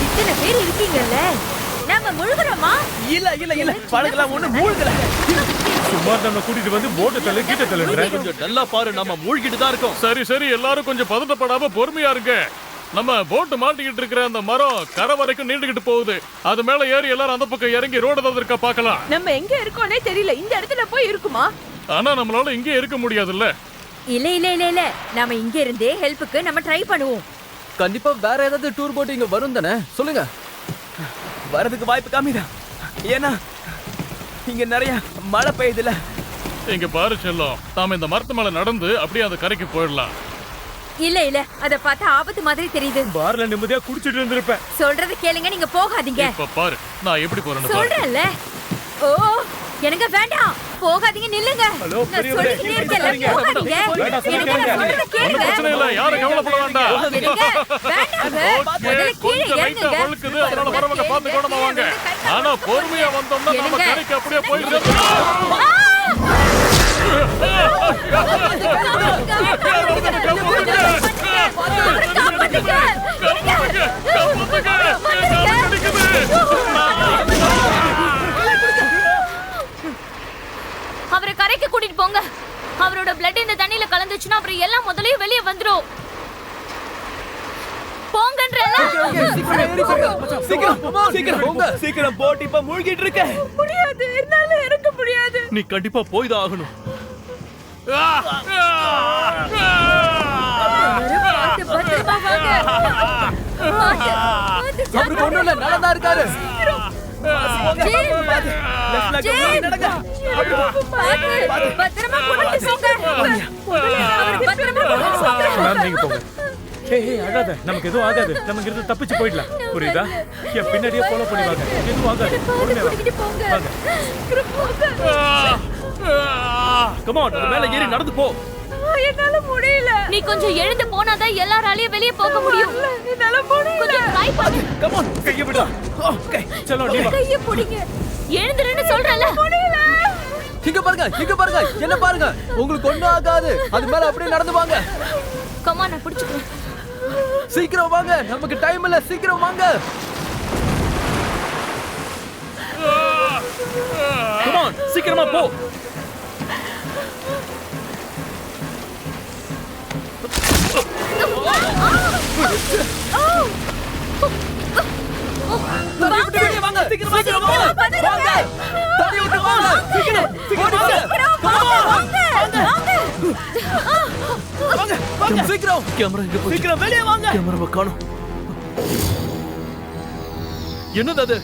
இத்தனை பேர் இருக்கீங்கல்ல, நாம முழுகுறோமா? இல்ல படகுலாம் ஒண்ணு மூழ்கல. சும்மா நம்ம கூட்டிட்டு வந்து போட்டு தள்ளு, கீட்ட தள்ளுன்ற. கொஞ்சம் டல்லா பாரு, நாம மூழ்கிட்டு தான் இருக்கோம். சரி எல்லாரும் கொஞ்சம் பதட்டப்படாம பொறுமையா இருங்க. நம்ம போட்டு மாட்டிக்கிட்டு இருக்கிற அந்த மரம் கரை வரைக்கும் நீண்டுகிட்டு போகுது. அது மேல ஏறி எல்லாரும் அந்த பக்கம் இறங்கி ரோடு ஏதாவது இருக்கா பார்க்கலாம். நம்ம எங்க இருக்கோனே தெரியல. இந்த இடத்துல போய் இருக்குமா? ஆனா நம்மளால இங்கே இருக்க முடியாதுல்ல. இல்ல நாம இங்க இருந்தே ஹெல்ப்புக்கு நம்ம ட்ரை பண்ணுவோம். கண்டிப்பா வேற ஏதாவது டூர் போட்டு இங்க வரும் தானே? சொல்லுங்க. வரதுக்கு வாய்ப்பு கம்மிதான். ஏன்னா இங்க நிறைய மழை பெய்யுதுல. இங்க பாரு செல்லம், நாம இந்த மரத்து மேல நடந்து அப்படியே அந்த கரைக்கு போயிடலாம். இல்ல அத பார்த்தா ஆபத்து மாதிரி தெரியுது. பார்ல நிம்மதியா குடிச்சிட்டு இருந்திருப்பேன். சொல்றத கேளுங்க, நீங்க போகாதீங்க. இப்ப பாரு நான் எப்படி போறேன்னு பாரு. சொல்றேன்ல. ஓ எனக்கு வேண்டாம், போகாதீங்க, நில்லுங்க. ஹலோ, நான் பெரியவரே, சொல்லிக்கிட்டே இருக்கேன்ல, போகாதீங்க. வேண்டாம், சொல்ல எனக்கு நான் சொல்றத ஒண்ணும் கேளுங்க. பிரச்சனை இல்ல, யாரும் கவலைப்பட வேண்டாம். எனக்கு வேண்டாங்க. முதல்ல கீழே கொஞ்சம் லைட்டா இறங்குங்க. வழுக்குது, அதனால வரவங்க பார்த்து கவனமா வாங்க. ஆனா பொறுமையா வந்தோம்னா நம்ம என்னங்க? கரைக்கு அப்படியே போய் சேர்ந்துடலாம். அவரை கரைக்கு கூட்டிட்டு போங்க. அவரோட பிளட் இந்த தண்ணியில கலந்துச்சுன்னா அப்புறம் எல்லாம் முதலையும் வெளியே வந்துரும். போங்கன்றல. சீக்கிரம் போட்டு இப்ப மூழ்கிட்டு இருக்க. முடியாது, என்னால இறங்க முடியாது. நீ கண்டிப்பா போய் தான் ஆகணும். பார்த்து பத்திரமா வாங்க. அவருக்கு ஒண்ணும் இல்ல, நல்லா தான் இருக்காரு. நடங்க. பத்திரமா கூட்டிட்டு போங்க. அவர் பத்திரமா கூட்டிட்டு போங்க. மேம் நீங்க போங்க. ஏய் அழாத, நமக்கு எதுவும் ஆகாது. நம்ம இங்க இருந்து தப்பிச்சு போயிடலாம். புரியுதா? என் பின்னாடியே ஃபாலோ பண்ணி வாங்க. எதுவும் ஆகாது. பொறுமையா கூட்டிட்டு போங்க. வாங்க. கம் ஆன், அது மேல ஏறி நடந்து போ. என்னால முடியல. நீ கொஞ்சம் எழுந்து போனாதான் எல்லாராலையும் வெளியே போக முடியும். என்னால முடியல. கொஞ்சம் ட்ரை பண்ணு. கம் ஆன், கையை விடு. ஓகே. சலோ நீ வா. கையை பிடிங்க. எழுந்துருன்னு சொல்றல. இங்க பாருங்க, என்ன பாருங்க. உங்களுக்கு ஒண்ணும் ஆகாது. அது மேல அப்படியே நடந்து வாங்க. கமா நான் பிடிச்சுக்கிறேன். சீக்கிரம் வாங்க, நமக்கு டைம் இல்ல. சீக்கிரம் வாங்க. கம் ஆன், சீக்கிரமா போ. வாங்க. சீக்கிரம் வாங்க. தண்ணி விட்டு வாங்க. சீக்கிரம் வாங்க. வாங்க. சீக்கிரம். கேமரா எங்க போச்சு? சீக்கிரம் வெளியே வாங்க. கேமராவை காணோம். என்னது அது?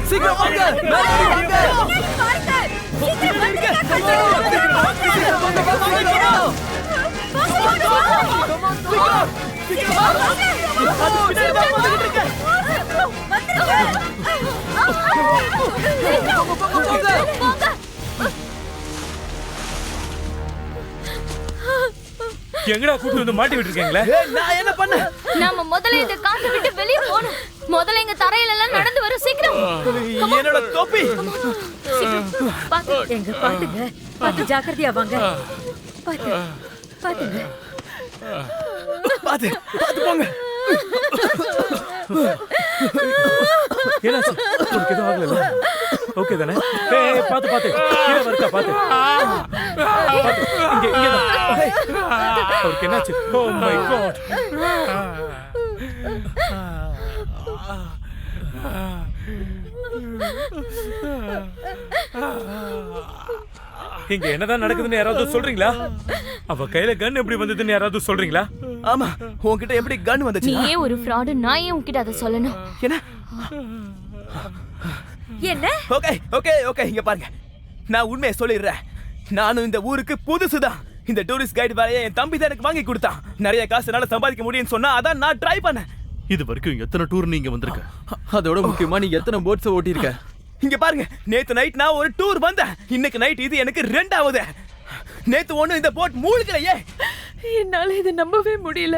சீக்கிரம் வாங்க. மேல வாங்க. எங்கடா கூட்டி வந்து மாட்டி விட்டுருக்கீங்களே? நான் என்ன பண்ண? நாம முதல்ல இந்த காத்தை விட்டு வெளியே போகணும். முதல்ல இங்க தரையில எல்லாம் நடந்து வரும். சீக்கிரம். என்னோட தொப்பி. சீக்கிரம். பாத்து. எங்க பாத்துங்க. பாத்து ஜாக்கிரதையா வாங்க. பாத்துங்க. பாத்து பாத்து போங்க. என்னாச்சு? உனக்கு எதுவும் ஆகல? ஓகே தானே? ஏய், பாத்து பாத்து கீழே வருக்கா பாத்து. பாத்து. இங்க அவருக்கு என்னாச்சு? Oh my God. இங்க என்னதான் நடக்குதுன்னு யாராவது சொல்றீங்களா? அவ கையில கன் எப்படி வந்ததுன்னு யாராவது சொல்றீங்களா? ஆமா, உன்கிட்ட எப்படி கன் வந்துச்சு? நீ ஏன் ஒரு ஃப்ராட்? நான் ஏன் உன்கிட்ட அதை சொல்லணும்? என்ன? என்ன? ஓகே ஓகே ஓகே, இங்க பாருங்க, நான் உண்மையை சொல்லிடுறேன். நானும் இந்த ஊருக்கு புதுசுதான். இந்த டூரிஸ்ட் கைடு வேலையை என் தம்பி தான் எனக்கு வாங்கி கொடுத்தான். நிறைய காசு என்னால சம்பாதிக்க முடியும்னு சொன்னா அதான் நான் ட்ரை பண்ணேன். இது வரைக்கும் எத்தனை டூர் நீங்க வந்திருக்க? அதோட முக்கியமா நீ எத்தனை போட்ஸ் ஓட்டியிருக்க? இங்க பாருங்க, நேத்து நைட் நான் ஒரு டூர் வந்தேன். இன்னைக்கு நைட் இது எனக்கு 2வது. நேத்து ஒண்ணு இந்த போட் மூழ்கலையே. என்னால இதை நம்பவே முடியல.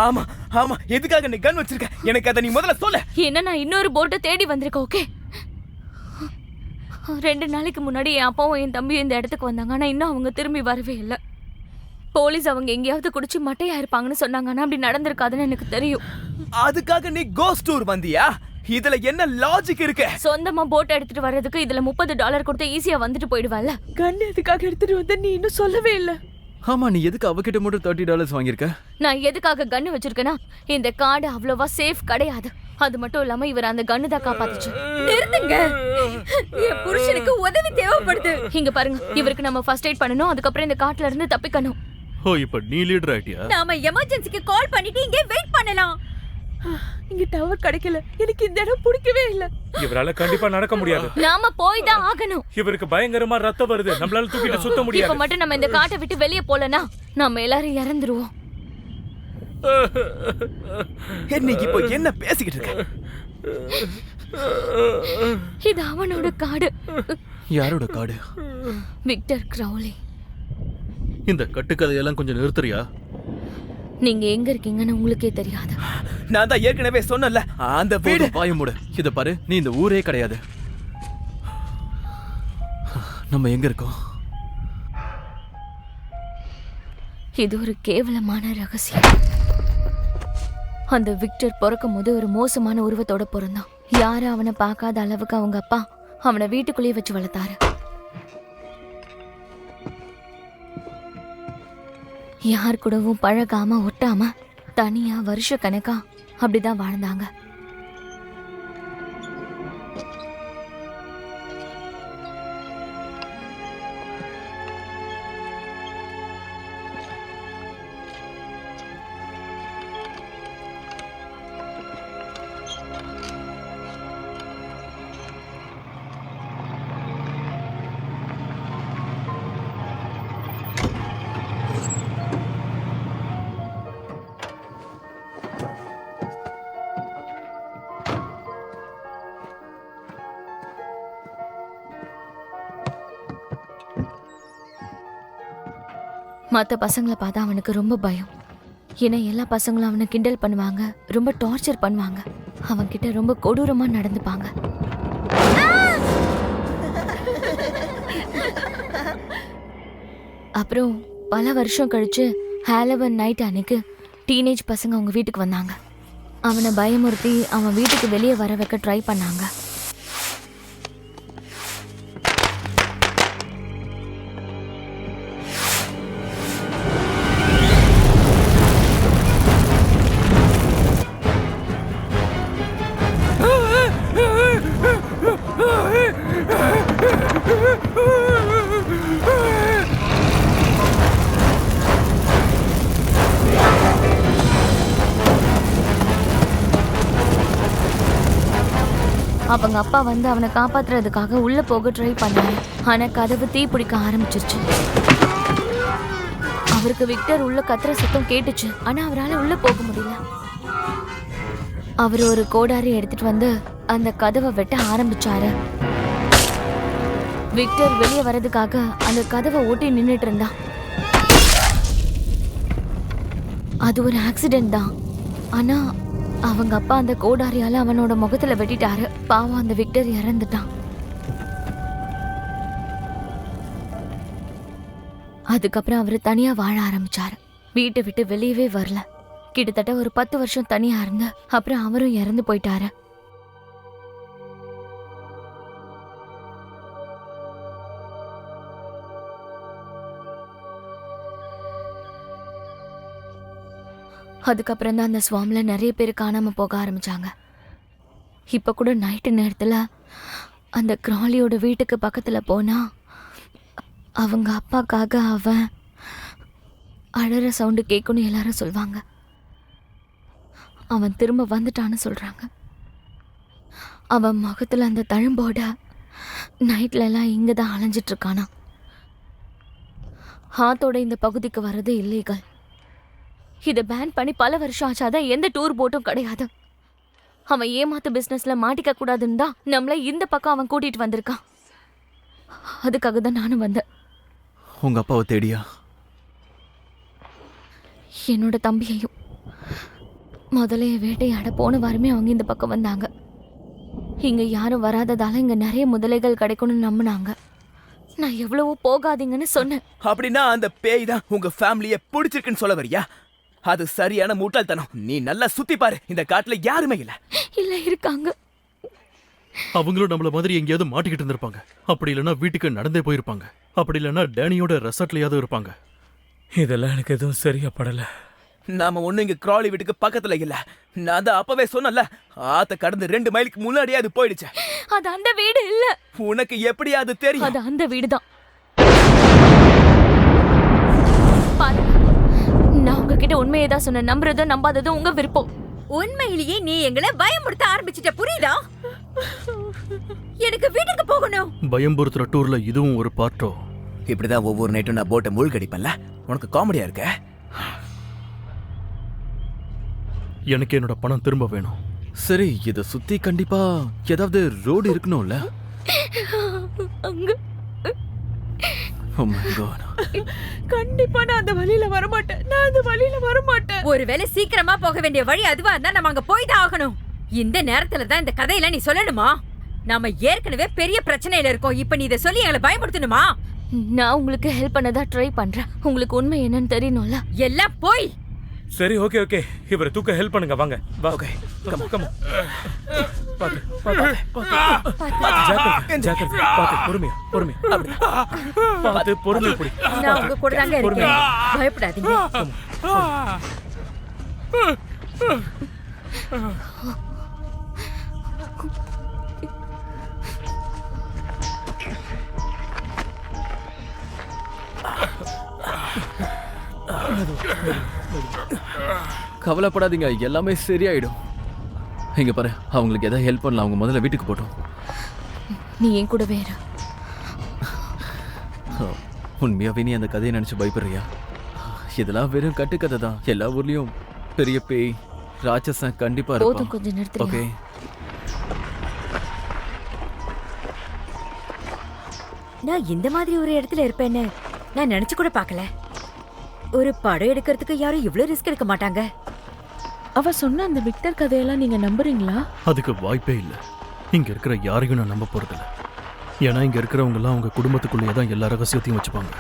ஆமா ஆமா, எதுக்காக நீ கன் வச்சிருக்க? எனக்கு அதை நீ முதல்ல சொல்ல. என்ன, நான் இன்னொரு போட்டை தேடி வந்திருக்கேன். ஓகே, 2 நாளைக்கு முன்னாடி என் அப்பாவும் என் தம்பியும் இந்த இடத்துக்கு வந்தாங்க. ஆனா இன்னும் அவங்க திரும்பி வரவே இல்லை. போலீஸ் அவங்க எங்கேயாவது குடிச்சு மட்டையா இருப்பாங்கன்னு சொன்னாங்க. ஆனா அப்படி நடந்திருக்காதுன்னு எனக்கு தெரியும். அதுக்காக நீ கோஸ்ட் டூர் வந்தியா? இதுல என்ன லாஜிக் இருக்கு? சொந்தமா போட் எடுத்துட்டு வர்றதுக்கு இதுல $30 கொடுத்து ஈஸியா வந்துட்டு போயிடுவாள்ல. கன் எதுக்காக எடுத்துட்டு வந்த நீ இன்னும் சொல்லவே இல்ல. ஆமா, நீ எதுக்கு அவகிட்ட மட்டும் $30 வாங்கியிருக்க? நான் எதுக்காக கன்னு வச்சிருக்கேன்னா, இந்த காடு அவ்வளவா சேஃப் கிடையாது. அது மட்டும் இல்லாம இவர் அந்த கன்னு தான் காப்பாத்துச்சு. நிறுத்துங்க. என் புருஷனுக்கு உதவி தேவைப்படுது. இங்க பாருங்க, இவருக்கு நம்ம ஃபர்ஸ்ட் எய்ட் பண்ணணும். அதுக்கப்புறம் இந்த காட்டுல இருந்து தப்பிக்கணும். ஓ, இப்ப நீ லீடர் ஆயிட்டியா? நாம எமர்ஜென்சிக்கு கால் பண்ணிட்டு இங்கே வெயிட் பண்ணலாம். இங்க டவர் கிடைக்கல. எனக்கு இந்த இடம் பிடிக்கவே இல்ல. இவரால கண்டிப்பா நடக்க முடியாது. நாம போய் தான் ஆகணும். இவருக்கு பயங்கரமா ரத்தம் வருது. நம்மளால தூக்கிட்டு சுத்த இப்ப முடியாது. மட்டும் நம்ம இந்த காட்டை விட்டு வெளியே போலனா நம்ம எல்லாரும் இறந்துருவோம். என்ன இப்போ என்ன பேசிக்கிட்டு இருக்க? இது அவனோட காடு. யாரோட காடு? விக்டர் கிரவுலி. இந்த கட்டுக்கதையெல்லாம் கொஞ்சம் நிறுத்துறியா? நீங்க எங்க இருக்கீங்கன்னு உங்களுக்கே தெரியாது. நான் தான் ஏற்கனவே சொன்னல, அந்த வீடு. வாய மூடு. இத பாரு, நீ இந்த ஊரே கிடையாது. நம்ம எங்க இருக்கோம்? இது ஒரு கேவலமான ரகசியம். அந்த விக்டர் பிறக்கும் போது ஒரு மோசமான உருவத்தோட பிறந்தான். யாரும் அவனை பார்க்காத அளவுக்கு அவங்க அப்பா அவனை வீட்டுக்குள்ளேயே வச்சு வளர்த்தாரு. யார் கூடவும் பழகாம ஒட்டாம தனியா வருஷ கணக்கா அப்படிதான் வாழ்ந்தாங்க. மற்ற பசங்களை பார்த்தா அவனுக்கு ரொம்ப பயம். ஏன்னா எல்லா பசங்களும் அவனை கிண்டல் பண்ணுவாங்க, ரொம்ப டார்ச்சர் பண்ணுவாங்க, அவன்கிட்ட ரொம்ப கொடூரமா நடந்துப்பாங்க. அப்புறம் பல வருஷம் கழிச்சு ஹாலோவீன் நைட் அன்னைக்கு டீனேஜ் பசங்க அவங்க வீட்டுக்கு வந்தாங்க. அவனை பயமுறுத்தி அவன் வீட்டுக்கு வெளியே வர வைக்க ட்ரை பண்ணாங்க. அவங்க அப்பா வந்து அவனை காப்பாத்துறதுக்காக உள்ள போக ட்ரை பண்ணாங்க. ஆனா கதவு தீ பிடிக்க ஆரம்பிச்சிருச்சு. அவருக்கு விக்டர் உள்ள கத்துற சத்தம் கேட்டுச்சு. ஆனா அவரால் உள்ள போக முடியல. அவர் ஒரு கோடாரி எடுத்துட்டு வந்து அந்த கதவை வெட்ட ஆரம்பிச்சாரு. விக்டர் வெளியே வர்றதுக்காக அந்த கதவை ஓட்டி நின்னுட்டு இருந்தான். அது ஒரு ஆக்சிடென்ட் தான். ஆனா அவங்க அப்பா அந்த கோடாரியால அவனோட முகத்துல வெட்டிட்டாரு. பாவம், அந்த விக்டர் இறந்துட்டான். அதுக்கப்புறம் அவரு தனியா வாழ ஆரம்பிச்சாரு. வீட்டை விட்டு வெளியவே வரல. கிட்டத்தட்ட ஒரு 10 வருஷம் தனியா இருந்த அப்புறம் அவரும் இறந்து போயிட்டாரு. அதுக்கப்புறம் தான் அந்த ஸ்வாம்ல நிறைய பேர் காணாம போக ஆரம்பிச்சாங்க. இப்ப கூட நைட்டு நேரத்துல அந்த கிராலியோட வீட்டுக்கு பக்கத்துல போனா அவங்க அப்பாக்காக அவன் அழற சவுண்டு கேட்கணும் எல்லாரும் சொல்வாங்க. அவன் திரும்ப வந்துட்டான்னு சொல்றாங்க. அவன் முகத்துல அந்த தழும்போட நைட்ல எல்லாம் இங்க தான் அலைஞ்சிட்டு இருக்கானா. ஹாத்தோட இந்த பகுதிக்கு வர்றது இல்லீகல். இதை பேன் பண்ணி பல வருஷம் ஆச்சாதான் எந்த டூர் போட்டும் கிடையாது. அவன் ஏமாத்து பிசினஸ்ல மாட்டிக்க கூடாதுன்னு தான் நம்மள இந்த பக்கம் அவன் கூட்டிட்டு வந்திருக்கான். அதுக்காக தான் நானும் வந்தேன். உங்க அப்பாவை தேடியா? என்னோட தம்பியையும். முதல்ல வேட்டையாட போன வாரமே அவங்க இந்த பக்கம் வந்தாங்க. இங்க யாரும் வராததால இங்க நிறைய முதலைகள் கிடைக்கும்னு நம்பினாங்க. நான் எவ்வளவோ போகாதீங்கன்னு சொன்னேன். அப்படின்னா அந்த பேய் தான் உங்க ஃபேமிலியை பிடிச்சிருக்குன்னு சொல்ல வரியா? அது சரியான முட்டாள்தனம். நீ நல்லா சுத்தி பாரு, இந்த காட்டுல யாருமே இல்ல. இல்ல இருக்காங்க. அவங்களும் நம்மள மாதிரி எங்கேயாவது மாட்டிக்கிட்டு இருந்திருப்பாங்க. அப்படி இல்லைன்னா வீட்டுக்கு நடந்தே போயிருப்பாங்க. அப்படி இல்லைன்னா டேனியோட ரெசார்ட்லயாவது இருப்பாங்க. இதெல்லாம் எனக்கு எதுவும் சரியா படல. நாம ஒண்ணு இங்க கிராலி வீட்டுக்கு பக்கத்துல இல்ல. நான் தான் அப்பவே சொன்னல, ஆத்த கடந்து 2 மைலுக்கு முன்னாடியே அது போயிடுச்சு. அது அந்த வீடு இல்ல. உனக்கு எப்படி அது தெரியும்? அது அந்த வீடுதான். பாருங்க, நான் உங்ககிட்ட உண்மையை தான் சொன்ன. நம்புறதும் நம்பாததும் உங்க விருப்பம். உண்மையிலேயே நீ எங்களை பயமுறுத்த ஆரம்பிச்சிட்ட, புரியுதா? எனக்கு வீட்டுக்கு போகணும். பயம்புறுத்துற டூர்ல இதுவும் ஒரு பார்ட்டோ. இப்படிதான் ஒவ்வொரு நைட்டும் நான் போட்டை மூழ்கடிப்பேன்ல. உனக்கு காமெடியா இருக்க? எனக்கு என்னோட பணம் திரும்ப வேணும். சரி, இத சுத்தி கண்டிப்பா ஏதாவது ரோடு இருக்கணும்ல? அங்க Oh my God. கண்டிப்பா நான் அந்த வழியில வரமாட்டேன். நான் அந்த வழியில வரமாட்டேன். ஒருவேளை சீக்கிரமா போக வேண்டிய வழி அதுவா இருந்தா நம்ம அங்க போய் தான் ஆகணும். இந்த நேரத்துல தான் இந்த கதையெல்லாம் நீ சொல்லணுமா? நாம ஏற்கனவே பெரிய பிரச்சனையில இருக்கோம். இப்ப நீ இதை சொல்லி எங்களை பயமுறுத்தணுமா? நான் உங்களுக்கு ஹெல்ப் பண்ணதா ட்ரை பண்றேன். உங்களுக்கு உண்மை என்னன்னு தெரியணும்ல. எல்லாம் போய். சரி, ஓகே ஓகே, இவரை தூக்க ஹெல்ப் பண்ணுங்க. வாங்க வா. Okay, come come. பாத்து ஜாக்கிரதை, பாத்து பொறுமையா பாத்து பொறுமையா புடி. நான் உங்க கூட தாங்க இருக்கேன். பயப்படாதீங்க. கவலைப்படாதீங்க, எல்லாமே சரியாயிடும். இங்க பாரு, அவங்களுக்கு ஏதாவது ஹெல்ப் பண்ணலாம். அவங்க முதல்ல வீட்டுக்கு போட்டோம். நீ என் கூட வேற. உண்மையாவே நீ அந்த கதையை நினைச்சு பயப்படுறியா? இதெல்லாம் வெறும் கட்டுக்கதை தான். எல்லா ஊர்லயும் பெரிய பேய் ராட்சசன் கண்டிப்பா போதும், இருக்கும். கொஞ்சம் நிறுத்துறியா? ஓகே, நான் இந்த மாதிரி ஒரு இடத்துல இருப்பேன்னு நான் நினைச்சு கூட பார்க்கல. ஒரு படம் எடுக்கிறதுக்கு யாரும் இவ்ளோ ரிஸ்க் எடுக்க மாட்டாங்க. அவ சொன்ன அந்த விக்டர் கதையெல்லாம் நீங்க நம்புறீங்களா? அதுக்கு வாய்ப்பே இல்லை. இங்க இருக்கிற யாரையும் நான் நம்ப போறதில்ல. ஏன்னா இங்க இருக்கிறவங்க எல்லாம் அவங்க குடும்பத்துக்குள்ளேயே தான் எல்லா ரகசியத்தையும் வச்சுப்பாங்க.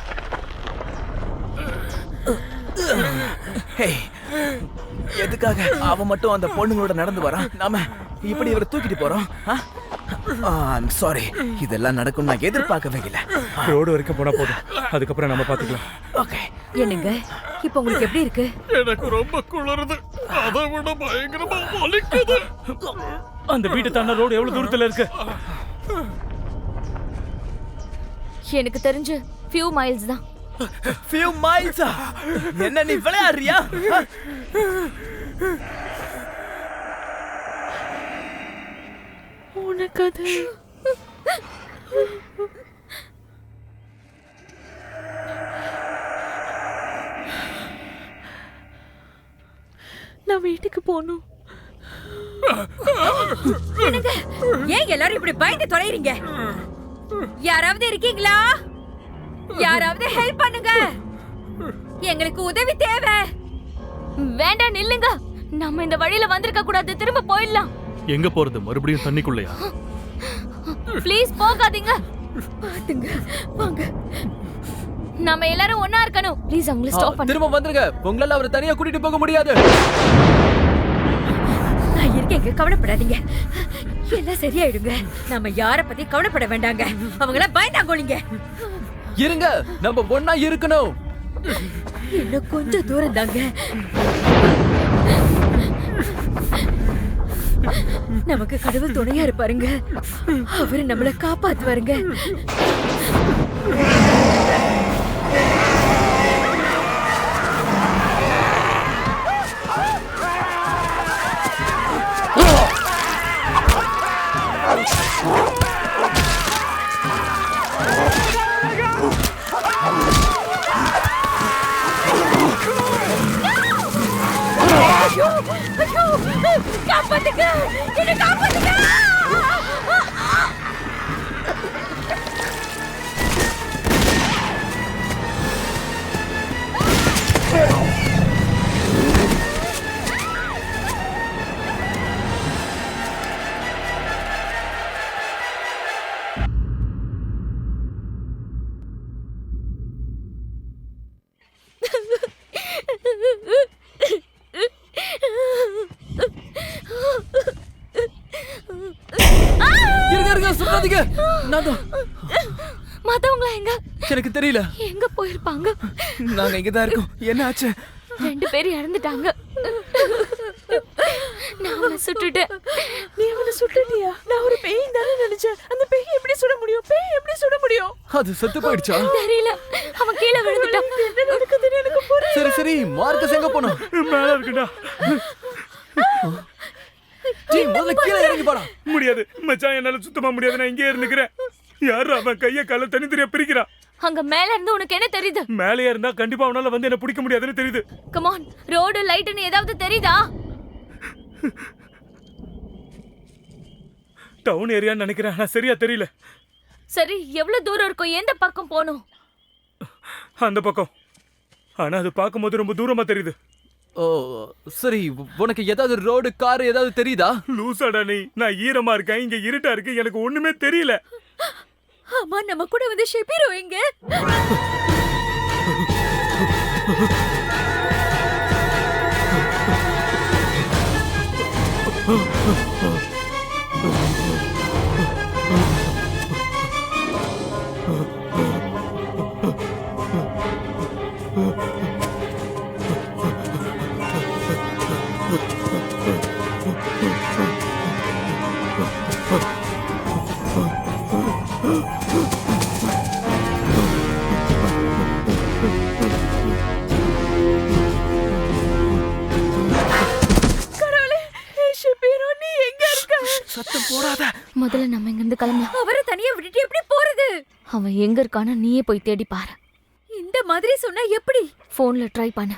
எதுக்காக அவன் மட்டும் அந்த பொண்ணுங்களோட நடந்து வரான்? நாம இப்படி இவரை தூக்கிட்டு போறோம். சாரி, இதெல்லாம் நடக்கும் நான் எதிர்பார்க்கவே இல்லை. ரோடு வரைக்கும் போனா போதும், அதுக்கப்புறம் நம்ம பாத்துக்கலாம். ஓகே. என்னங்க இப்போ உங்களுக்கு எப்படி இருக்கு? எனக்கு ரொம்ப குளிருது. அதை விட பயங்கரமா வலிக்குது. அந்த வீட்டு தாண்ட ரோடு எவ்வளவு தூரத்துல இருக்கு? எனக்கு தெரிஞ்சு few miles தான். few miles? என்ன நீ விளையாடுறியா? உனக்கு அது நான் வீட்டுக்கு போகணும். ஏன் எல்லாரும் இப்படி பயந்து தொலைறீங்க? யாராவது இருக்கீங்களா? யாராவது ஹெல்ப் பண்ணுங்க. எங்களுக்கு உதவி தேவை. வேண்டாம், நில்லுங்க. நம்ம இந்த வழியில வந்திருக்க கூடாது. திரும்ப போயிடலாம். எங்க போறது? மறுபடியும் தண்ணிக்குள்ளையா? ப்ளீஸ் போகாதீங்க. பாத்துங்க, வாங்க. நாம எல்லாரும் ஒண்ணா இருக்கணும். ப்ளீஸ் அவங்கள ஸ்டாப் பண்ணு. திரும்ப வந்துருங்க. உங்களால அவரை தனியா கூட்டிட்டு போக முடியாது. நான் இருக்கேங்க, கவலைப்படாதீங்க. எல்லாம் சரியாயிடுங்க. நாம யார பத்தி கவலைப்பட வேண்டாங்க. அவங்கள பயந்தாங்கோலிங்க. இருங்க, நம்ம ஒண்ணா இருக்கணும். இன்னும் கொஞ்சம் தூரம் தாங்க. நமக்கு கடவுள் துணையா இருப்பாருங்க. அவரு நம்மள காப்பாத்துவாருங்க. காப்பாத்துங்க, என்ன காப்பாத்துங்க. சொல்லாதீங்க. மத்தவங்கள எங்க? எனக்கு தெரியல. எங்க போயிருப்பாங்க? நாங்க இங்கதான் இருக்கோம். என்ன ஆச்சு? 2 பேர் இறந்துட்டாங்க. நான் அவனை சுட்டுட்டேன். நீ அவனை சுட்டுட்டியா? நான் ஒரு பேய் தானே நினைச்சேன். அந்த பேய் எப்படி சுட முடியும்? பேய் எப்படி சுட முடியும்? அது செத்து போயிடுச்சா? தெரியல, அவன் கீழே விழுந்துட்டான். என்ன நடக்குதுன்னு எனக்கு புரியல. சரி சரி, மார்க்கஸ் எங்க போனா? மேல இருக்குடா. முதல்ல கீழே இறங்கி போடா. முடியாது மச்சான், என்னால சுத்தமா முடியாது. நான் இங்கே இருந்துக்கிறேன். யாரு அவன் கைய கால தனித்தனியா பிரிக்கிறான். அங்க மேல இருந்து உனக்கு என்ன தெரியுது? மேலே இருந்தா கண்டிப்பா அவனால வந்து என்ன பிடிக்க முடியாதுன்னு தெரியுது. கம் ஆன், ரோடு லைட்னு ஏதாவது தெரியுதா? டவுன் ஏரியான்னு நினைக்கிறேன், ஆனா சரியா தெரியல. சரி, எவ்வளவு தூரம் இருக்கும்? எந்த பக்கம் போகணும்? அந்த பக்கம். ஆனா அது பார்க்கும்போது ரொம்ப தூரமா தெரியுது. ஓ சரி, உனக்கு ஏதாவது ரோடு கார் ஏதாவது தெரியுதா? லூசாடா நீ. நான் ஈரமா இருக்கேன், இங்க இருட்டா இருக்கு, எனக்கு ஒண்ணுமே தெரியல. ஆமா, நம்ம கூட வந்து ஷெபீரோ எங்க? சத்தம் போடாத. முதல்ல நம்ம இங்க இருந்து கிளம்பலாம். அவரை தனியா விட்டுட்டு எப்படி போறது? அவன் எங்க இருக்கானோ நீயே போய் தேடி பாரு. இந்த மாதிரி சொன்னா எப்படி? போன்ல ட்ரை பண்ணு.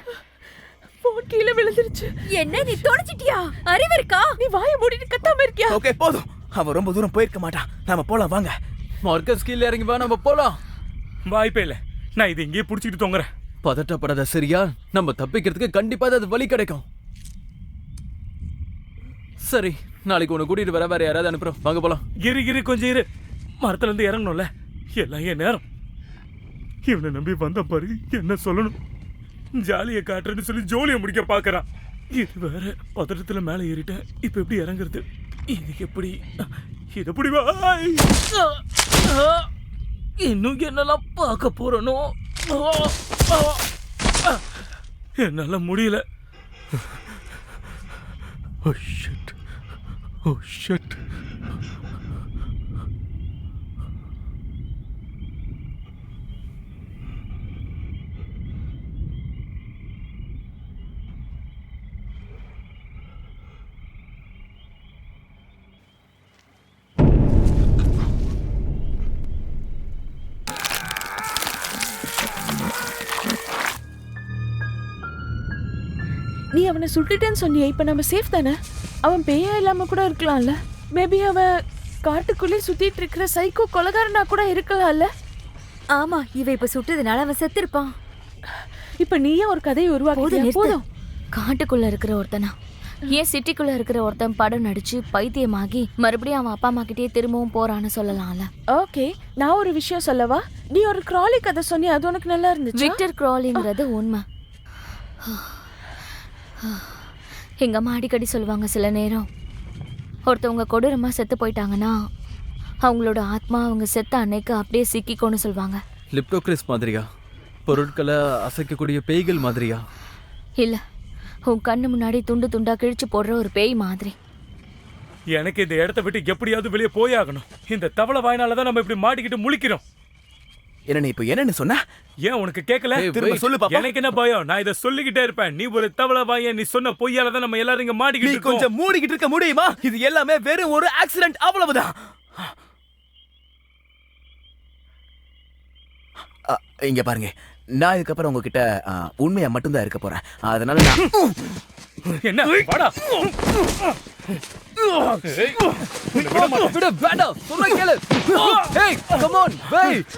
போன் கீழே விழுந்துருச்சு. என்ன நீ தொலைச்சிட்டியா? அறிவு இருக்கா? நீ வாயை மூடிட்டு கத்தாம இருக்கியா? ஓகே போதும். அவன் ரொம்ப தூரம் போயிருக்க மாட்டான். நாம போலாம் வாங்க. மார்க்கஸ் கீழே இறங்கி வா, நம்ம போலாம். வாய்ப்பே இல்ல. நான் இதை இங்கேயே புடிச்சிட்டு தொங்குறேன். பதட்டப்படாத சரியா? நம்ம தப்பிக்கிறதுக்கு கண்டிப்பா அது வழி கிடைக்கும். சரி, நாளைக்கு உன்னை கூட்டிட்டு வர வேற யாராவது அனுப்புறோம். வாங்க போலாம். இரு கொஞ்சம் இரு. மரத்துல இருந்து இறங்கணும்ல, எல்லாம் என் நேரம். இவனை நம்பி வந்த பாரு, என்ன சொல்லணும்? ஜாலியை காட்டுறேன்னு சொல்லி ஜோலியை முடிக்க பாக்குறான். இது வேற பதட்டத்துல மேல ஏறிட்டேன். இப்ப எப்படி இறங்குறது? இது எப்படி? இது எப்படி? இன்னும் என்னெல்லாம் பார்க்க போறனோ? என்னால முடியல. Oh shit. Oh shit. நீ அவனை சுட்டுட்டேன்னு சொன்னியே, இப்ப நம்ம சேஃப் தானே? அவன் பேயா இல்லாம கூட இருக்கலாம்ல. மேபி அவன் காட்டுக்குள்ளே சுத்திட்டு இருக்கிற சைக்கோ கொலைகாரனா கூட இருக்கலாம்ல. ஆமா, இவ இப்ப சுட்டதுனால அவன் செத்துருப்பான். இப்ப நீயே ஒரு கதையை உருவாக்கிட்டியா? போதும். காட்டுக்குள்ள இருக்கிற ஒருத்தனா ஏன் சிட்டிக்குள்ள இருக்கிற ஒருத்தன் படம் நடிச்சு பைத்தியமாகி மறுபடியும் அவன் அப்பா அம்மா கிட்டே திரும்பவும் போறான்னு சொல்லலாம்ல. ஓகே, நான் ஒரு விஷயம் சொல்லவா? நீ ஒரு கிராலி கதை சொன்னி, அது உனக்கு நல்லா இருந்துச்சு. விக்டர் கிராலிங்கிறது உண்மை. எங்க அம்மா அடிக்கடி சொல்லுவாங்க, சில நேரம் ஒருத்தவங்க கொடூரமா செத்து போயிட்டாங்கன்னா அவங்களோட ஆத்மா அவங்க செத்த அன்னைக்கு அப்படியே சிக்கிக்கோன்னு சொல்லுவாங்க. லிப்டோக்ரிஸ் மாதிரியா? பொருட்களை அசைக்கக்கூடிய பேய்கள் மாதிரியா? இல்ல, உன் கண்ணு முன்னாடி துண்டு துண்டா கிழிச்சு போடுற ஒரு பேய் மாதிரி. எனக்கு இந்த இடத்த விட்டு எப்படியாவது வெளியே போயாகணும். இந்த தவளை வாயினால தான் நம்ம இப்படி மாட்டிக்கிட்டு முழிக்கிறோம். என்ன இப்ப என்னன்னு சொன்னா? ஏன் உனக்கு கேட்கல? திரும்ப சொல்லு பாப்பா. எனக்கு என்ன பயம்? நான் இதை சொல்லிக்கிட்டே இருப்பேன். நீ ஒரு தவளை வாய, நீ சொன்ன பொய்யால தான் நம்ம எல்லாரும் இங்க நீ மாட்டிக்கிட்டு இருக்கோம். கொஞ்சம் மூடிக்கிட்டு இருக்க முடியுமா? இது எல்லாமே வெறும் ஒரு ஆக்சிடென்ட், அவ்வளவுதான். இங்க பாருங்க, நான் இதுக்கப்புறம் உங்ககிட்ட உண்மையா மட்டும்தான் இருக்க போறேன். அதனால நான் என்ன வாடா. விடு, வேண்டாம், சொன்னா கேளு. ஏய், கம் ஆன், வெயிட்.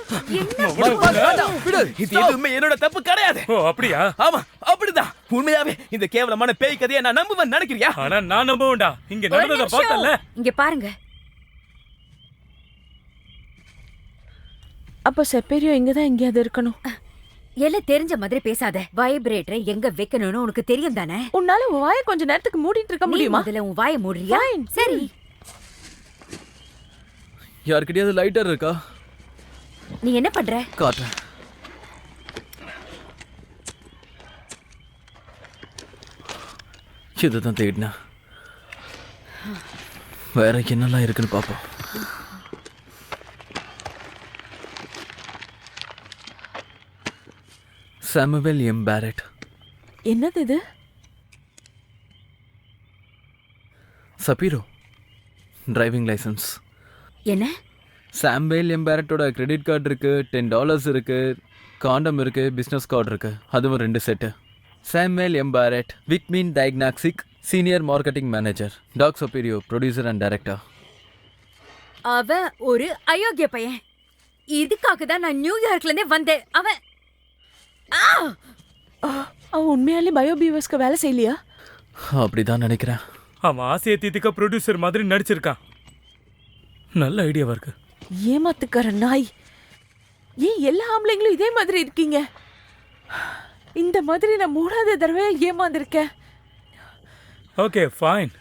விடு, இது எதுவுமே என்னோட தப்பு கிடையாது. ஓ அப்படியா? ஆமா, அப்படிதான். உண்மையாவே இந்த கேவலமான பேய் கதையை நான் நம்புவேன் நினைக்கிறியா? ஆனா நான் நம்ப வேண்டாம். இங்க ஒரு நடந்ததை நிமிஷம். பார்த்தல. இங்க பாருங்க. அப்போ செப்பேரியோ இங்கதான் எங்கேயாவது இருக்கணும். எல்லாம் தெரிஞ்ச மாதிரி பேசாத. வைப்ரேட்டரை எங்க வைக்கணும்னு உனக்கு தெரியும் தானே? உன்னால உன் வாயை கொஞ்ச நேரத்துக்கு மூடிட்டு இருக்க நீ முடியுமா? முதல்ல உன் வாயை மூடுறியா? Fine. சரி. யார்கிட்டயாவது லைட்டர் இருக்கா? நீ என்ன பண்ற? காட்டுறேன். இதுதான் தேடினா. வேற என்னெல்லாம் இருக்குன்னு பாப்போம். Samuel M Barrett. என்னது இது? சபீரோ டிரைவிங் லைசன்ஸ். என்ன? சாமுவேல் எம் பேரட்டோட கிரெடிட் கார்டு இருக்கு, $10 இருக்கு, காண்டம் இருக்கு, பிஸ்னஸ் கார்டு இருக்கு, அதுவும் 2 set. Samuel M Barrett, Wigmin diagnostic, senior marketing manager, Doug Sapirio, producer and director. அவன் ஒரு அயோக்கிய பையன். இதுக்காக தான் நான் நியூயார்க்ல இருந்தே வந்தேன். அவன் அவன் உண்மையாலே பயோபியூவர்ஸ்க்கு வேலை செய்யலையா? அப்படிதான் நினைக்கிறேன். அவன் ஆசையை தீர்த்துக்க ப்ரொடியூசர் மாதிரி நடிச்சிருக்கான். நல்ல ஐடியாவா இருக்கு. ஏமாத்துக்கார நாய். ஏன் எல்லா ஆம்பளைங்களும் இதே மாதிரி இருக்கீங்க? இந்த மாதிரி நான் 3வது தடவை ஏமாந்துருக்கேன். Okay fine.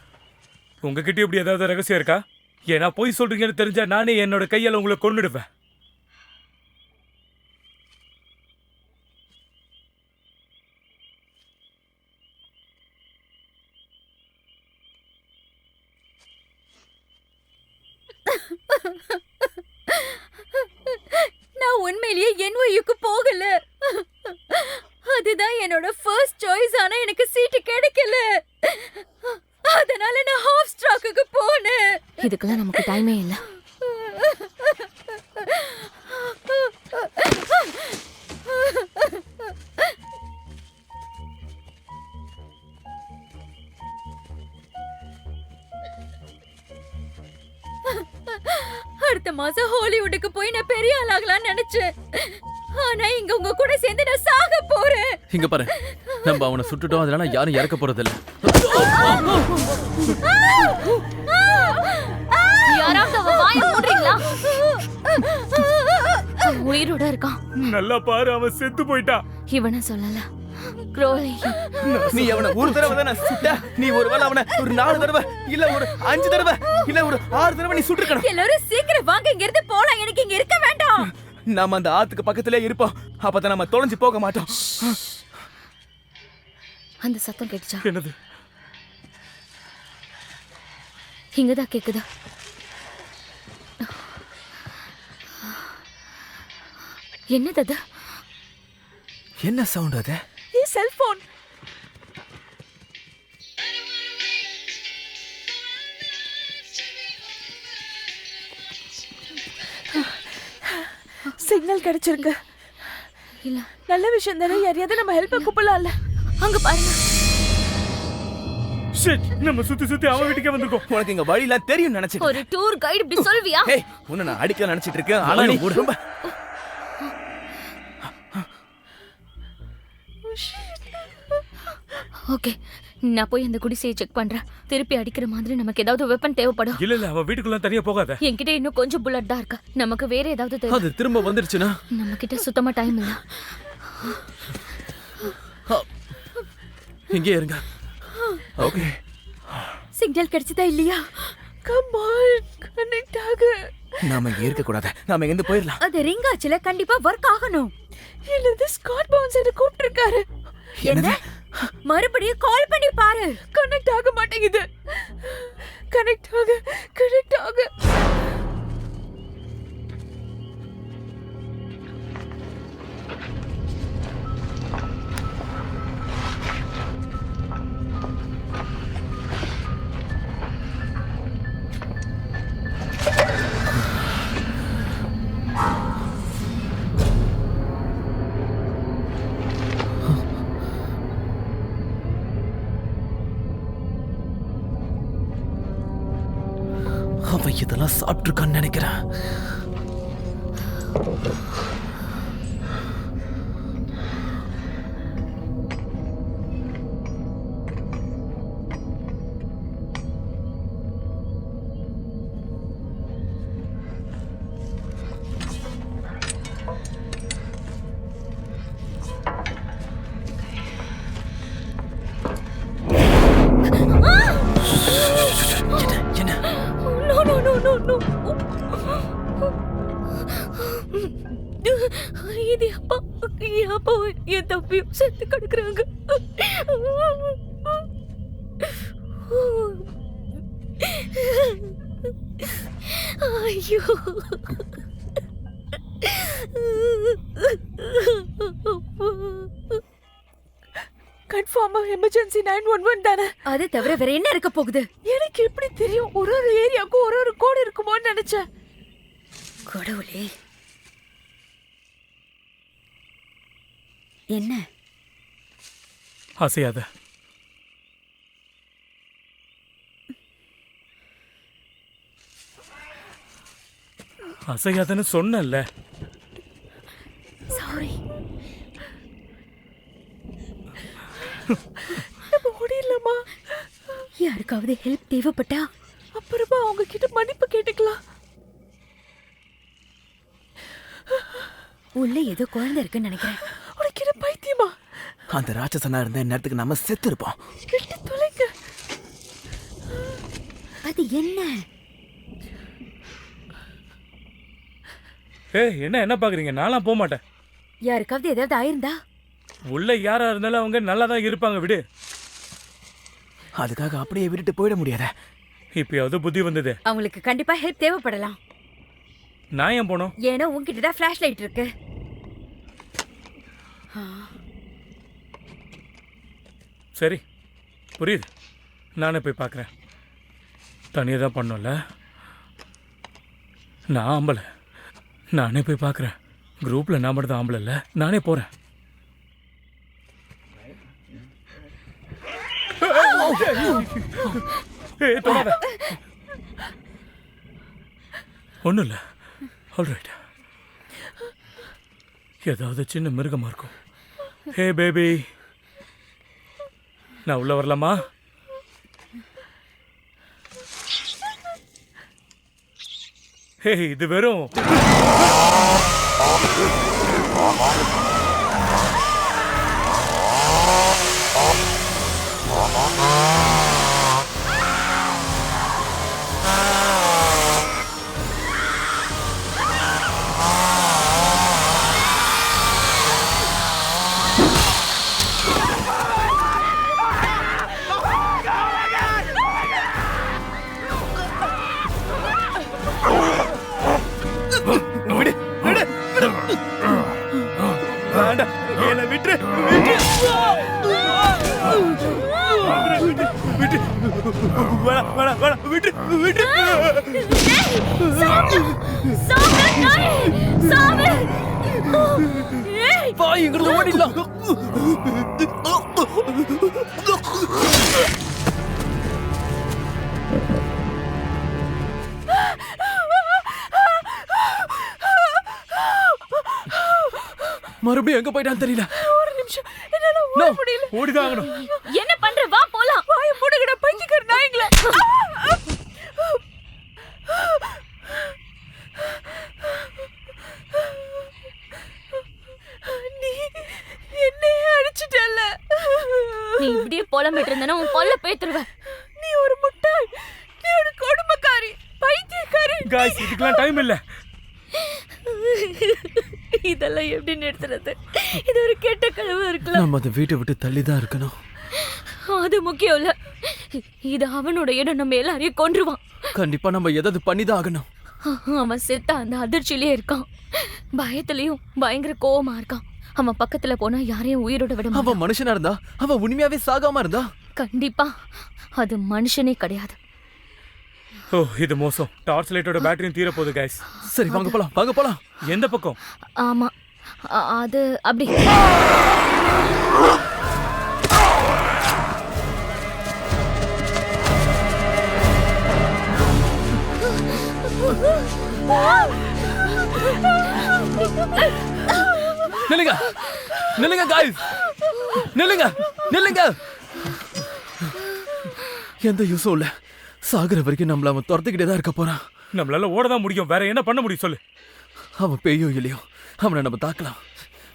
உங்ககிட்ட இப்படி ஏதாவது ரகசியம் இருக்கா? ஏன்னா போய் சொல்றீங்கன்னு தெரிஞ்சா நானே என்னோட கையால் உங்களை கொன்னுடுவேன். நான் உண்மையிலேயே NYUக்கு போகல. அதுதான் என்னோட ஃபர்ஸ்ட் சாய்ஸ். ஆனா எனக்கு சீட்டு கிடைக்கல. அதனால நான் ஹாஃப் ஸ்ட்ராக்குக்கு போனேன். இதுக்கெல்லாம் நமக்கு டைமே இல்லை. அடுத்த மாசம் ஹாலிவுட்டுக்கு போய் நான் பெரிய ஆளாகலாம்னு நினைச்சேன். ஆனா இங்க உங்க கூட சேர்ந்து நான் சாக போறேன். இங்க பாரு, நம்ம அவனை சுட்டுட்டோம், அதனால யாரும் இறக்க போறதில்ல. யாராவது அவன் வாயை மூடுறீங்களா? உயிரோட இருக்கான். நல்லா பாரு, அவன் செத்து போயிட்டான். இவனை சொல்லல, க்ரோலி. நீ அவனை ஒரு தடவை தானே சுட்ட. நீ ஒருவேளை அவனை ஒரு 4 தடவை, இல்ல ஒரு 5 தடவை, இல்ல ஒரு 6 தடவை நீ சுட்டுக்கணும். எல்லாரும் சீக்கிரம் வாங்க, இங்க இருந்து போலாம். எனக்கு இங்க இருக்க வேண்டாம். நாம அந்த ஆத்துக்கு பக்கத்திலே இருப்போம். அப்பதான் நம்ம தொலைஞ்சு போக மாட்டோம். அந்த சத்தம் கேட்டுச்சா? என்னது? இங்கதான் கேக்குதா? என்னது அது? என்ன சவுண்ட் அது? செல்போன். சிக்னல் கிடைச்சிருக்கு. இல்ல, நல்ல விஷயம் தானே. யாரையாவது நம்ம ஹெல்ப் கூப்பிடலாம்ல. அங்க பாருங்க. ஷிட், நம்ம சுத்தி சுத்தி அவன் வீட்டுக்கே வந்திருக்கோம். உனக்கு இங்க வழியெல்லாம் தெரியும் நினைச்சிட்டு. ஒரு டூர் கைடு இப்படி சொல்வியா? ஏய், உன்னை நான் அடிக்க நினைச்சிட்டு இருக்கேன். ஆனா நீ ரொம்ப ஓகே, நான் போய் அந்த குடிசையை செக் பண்றேன். திருப்பி அடிக்கிற மாதிரி நமக்கு ஏதாவது வெப்பன் தேவைப்படும். இல்ல இல்ல அவன் வீட்டுக்குள்ள தனியா போகாத. என்கிட்ட இன்னும் கொஞ்சம் புல்லட் தான் இருக்கு. நமக்கு வேற ஏதாவது தேவை. அது திரும்ப வந்துருச்சுன்னா நம்ம கிட்ட சுத்தமா டைம் இல்ல. இங்கே இருங்க. ஓகே, சிக்னல் கிடைச்சதா இல்லையா? கம் ஆன், கனெக்ட் ஆகு. நாம இங்க இருக்க கூடாது. நாம இங்க இருந்து போயிடலாம். அது ரிங் ஆச்சுல, கண்டிப்பா ஒர்க் ஆகணும். இல்ல ஸ்காட் பவுன்சர் கூப்பிட்டு இருக்காரு. என்ன? மறுபடியும் கால் பண்ணி பாரு. கனெக்ட் ஆக மாட்டேங்குது. கனெக்ட் ஆகு. அவன் இதெல்லாம் சாப்பிட்டுருக்கான்னு நினைக்கிறேன். No. இது அப்பா என் தம்பியும் செத்து கிடக்குறாங்க. ஐயோ, கன்ஃபார்மா எமர்ஜென்சி 911 தானே? அது தவிர வேற என்ன இருக்க போகுது? எனக்கு எப்படி தெரியும்? ஒரு ஏரியாவுக்கு ஒரு கோடு இருக்குமோன்னு நினைச்சேன். கடவுளே, என்ன? அசையாத. அசையாதன்னு சொன்னல. சாரி. முடியலமா. யாருக்காவது ஹெல்ப் தேவைப்பட்டா அப்புறமா அவங்க கிட்ட மன்னிப்பு கேட்டுக்கலாம். உள்ள ஏதோ குழந்தை இருக்குன்னு நினைக்கிறேன். உனக்கு என்ன பைத்தியமா? அந்த ராட்சசனா இருந்த நேரத்துக்கு நம்ம செத்து இருப்போம். கிட்ட தொலைங்க. அது என்ன? என்ன பாக்குறீங்க? நான்லாம் போக மாட்டேன். யாருக்காவது ஏதாவது ஆயிருந்தா? உள்ள யாரா இருந்தாலும் அவங்க நல்லா தான் இருப்பாங்க. விடு. அதுக்காக அப்படியே விட்டுட்டு போயிட முடியாத. இப்பயாவது புத்தி வந்தது. அவங்களுக்கு கண்டிப்பா ஹெல்ப் தேவைப்படலாம். நான் ஏன் போனோம்? ஏன்னா உங்ககிட்ட தான் ஃபிளாஷ் லைட் இருக்கு. சரி, புரியுது. நானே போய் பார்க்குறேன். தனியாக தான் பண்ணோம்ல. நான் ஆம்பளை. நானே போய் பார்க்குறேன். குரூப்பில் நான் மட்டும் தான் ஆம்பளை இல்லை. நானே போகிறேன். ஒன்றும் இல்லை. ஆல்ரைட். ஏதாவது சின்ன மிருகமாக இருக்கும். ஹே பேபி, நான் உள்ள வரலாமா? ஹே, இது வெறும் ஓடிடலாம். மறுபடியும் எங்க போயிட்டான்னு தெரியல. ஒரு நிமிஷம், என்னால ஓட முடியல. ஓடிதான் ஆகணும். என்ன பண்ற? வா போலாம். புலம்பிட்டு இருந்தேன்னா உன் கொல்ல பேத்துருவேன். நீ ஒரு முட்டாள், நீ ஒரு கொடுமைக்காரி, பைத்தியக்காரி. காய்ஸ் இதுக்கெல்லாம் டைம் இல்ல. இதெல்லாம் எப்படி நிறுத்துறது? இது ஒரு கெட்ட கனவு இருக்கலாம். நம்ம அந்த வீட்டை விட்டு தள்ளி தான் இருக்கணும். அது முக்கியம் இல்ல, இது அவனோட இடம். நம்ம எல்லாரையும் கொன்றுவான். கண்டிப்பா நம்ம ஏதாவது பண்ணிதான் ஆகணும். அவன் செத்த அந்த அதிர்ச்சியிலே இருக்கான், பயத்திலயும் பயங்கர கோவமா இருக்கான். அவன் பக்கத்துல போனா யாரையும் உயிரோட விட மாட்டான். அவன் மனுஷனா இருந்தா, அவன் உண்மையாவே சாகாம இருந்தா, கண்டிப்பா அது மனுஷனே கிடையாது. ஓ இது மோசம். டார்ச் லைட்டோட பேட்டரியும் தீர போகுது गाइस. சரி வாங்க போலாம், வாங்க போலாம். எந்த பக்கம்? ஆமா அது அப்படி. நில்லுங்க, நில்லுங்க गाइस, நில்லுங்க, நில்லுங்க. எந்த யூஸும் இல்ல. சாகுற வரைக்கும் நம்மள அவன் துரத்துக்கிட்டே தான் இருக்க போறான். நம்மளால ஓட தான் முடியும், வேற என்ன பண்ண முடியும் சொல்லு. அவன் பேயோ இல்லையோ, அவனை நம்ம தாக்கலாம்.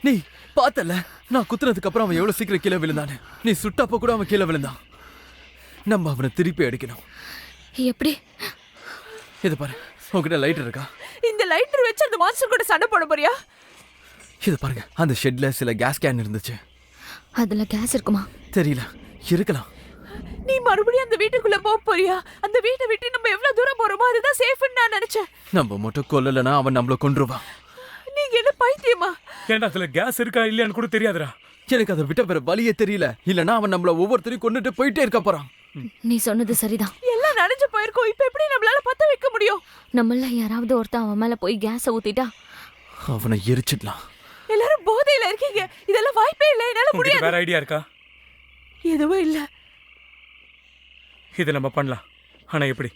நீ பார்த்தல, நான் குத்துனதுக்கு அப்புறம் அவன் எவ்வளவு சீக்கிரம் கீழே விழுந்தானு. நீ சுட்டப்ப கூட அவன் கீழே விழுந்தான். நம்ம அவனை திருப்பி அடிக்கணும். எப்படி? இது பாரு, உன்கிட்ட லைட் இருக்கா? இந்த லைட்டர் வச்சு அந்த மான்ஸ்டர் கூட சண்டை போட போறியா? இது பாருங்க, அந்த ஷெட்ல சில கேஸ் கேன் இருந்துச்சு. அதுல கேஸ் இருக்குமா? தெரியல, இருக்கலாம். நீ மறுபடியும் அந்த வீட்டுக்குள்ள போக போறியா? அந்த வீட்டை விட்டு நம்ம எவ்வளவு தூரம் போறோமோ அதுதான் சேஃப்னு நான் நினைச்சேன். நம்ம மட்டும் கொல்லலனா அவன் நம்மள கொன்றுவான். நீங்க என்ன பைத்தியமா? ஏன்டா அதுல கேஸ் இருக்கா இல்லையான்னு கூட தெரியாதுடா. எனக்கு அதை விட்ட வேற வழியே தெரியல. இல்லனா அவன் நம்மள ஒவ்வொருத்தரையும் கொன்னுட்டு போயிட்டே இருக்க போறான். நீ சொன்னது சரிதான். எல்லாம் நனைஞ்சு போயிருக்கோம். இப்ப எப்படி நம்மளால பத்த வைக்க முடியும்? நம்மள யாராவது ஒருத்தன் அவன் மேல போய் கேஸ ஊத்திட்டா அவனை எரிச்சிடலாம். எல்லாரும் போதையில இருக்கீங்க. இதெல்லாம் வாய்ப்பே இல்லை. என்னால உங்களுக்கு முடியாது. வேற ஐடியா இருக்கா? எதுவும் இல்ல. இது நம்ம பண்ணலாம், ஆனா எப்படி?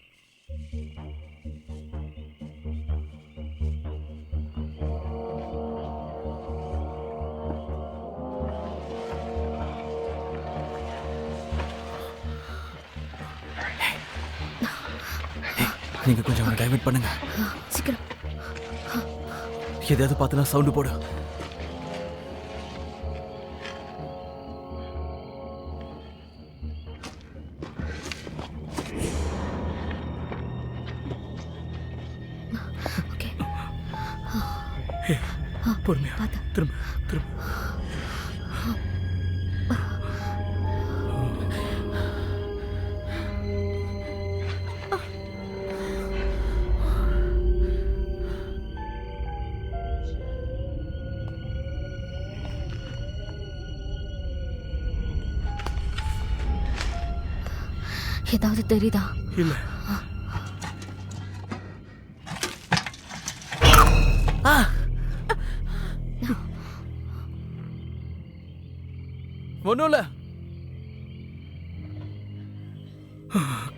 நீங்க கொஞ்சம் அவனை டைவர்ட் பண்ணுங்க. சீக்கிரம். எதையாவது பார்த்தனா சவுண்ட் போடு. ஓகே. பொறுமையா பாத்து. திரும்ப திரும்ப. ஏதாவது தெரியுதா? இல்ல. ஒண்ணும் இல்ல.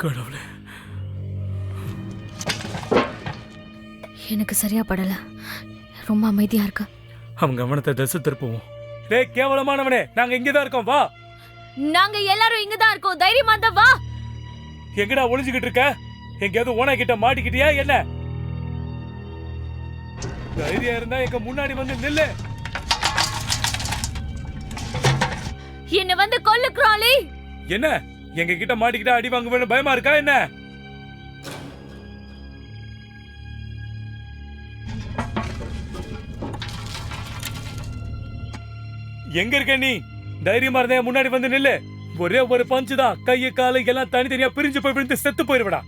கடவுளே, எனக்கு சரியா படல. ரொம்ப அமைதியா இருக்கு. அவங்க கவனத்தை திசை திருப்புவோம். டேய் கேவலமானவனே, நாங்க இங்க தான் இருக்கோம், வா. நாங்க எல்லாரும் இங்க தான் இருக்கோம். தைரியமா தான் வா. எங்கடா ஒளிஞ்சுக்கிட்டு இருக்க? எங்கேயாவது ஓனா கிட்ட மாட்டிக்கிட்டியா என்ன? தைரியம் இருந்தா எங்க முன்னாடி வந்து நில்லு. என்ன வந்து கொல்லு கிராலி. என்ன எங்க கிட்ட மாட்டிக்கிட்டா அடி வாங்க வேணும் பயமா இருக்கா என்ன? எங்க இருக்க நீ? தைரியமா இருந்தா முன்னாடி வந்து நில்லு. ஒரே ஒரு பஞ்சு தான், கையை காலை எல்லாம் தனித்தனியா பிரிஞ்சு போய் விழுந்து செத்து போயிருவடா.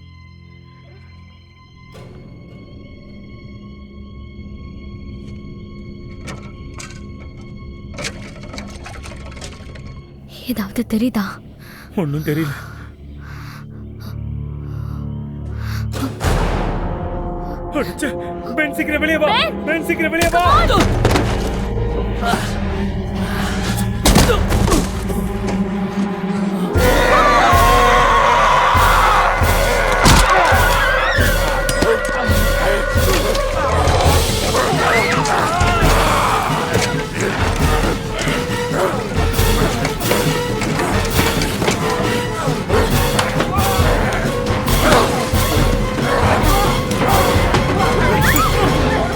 ஏதாவது தெரியுதா? ஒன்னும் தெரியல. அடிச்சே. பென் சீக்கிரம் வெளியே வா. பென் சீக்கிரம் வெளியே வா.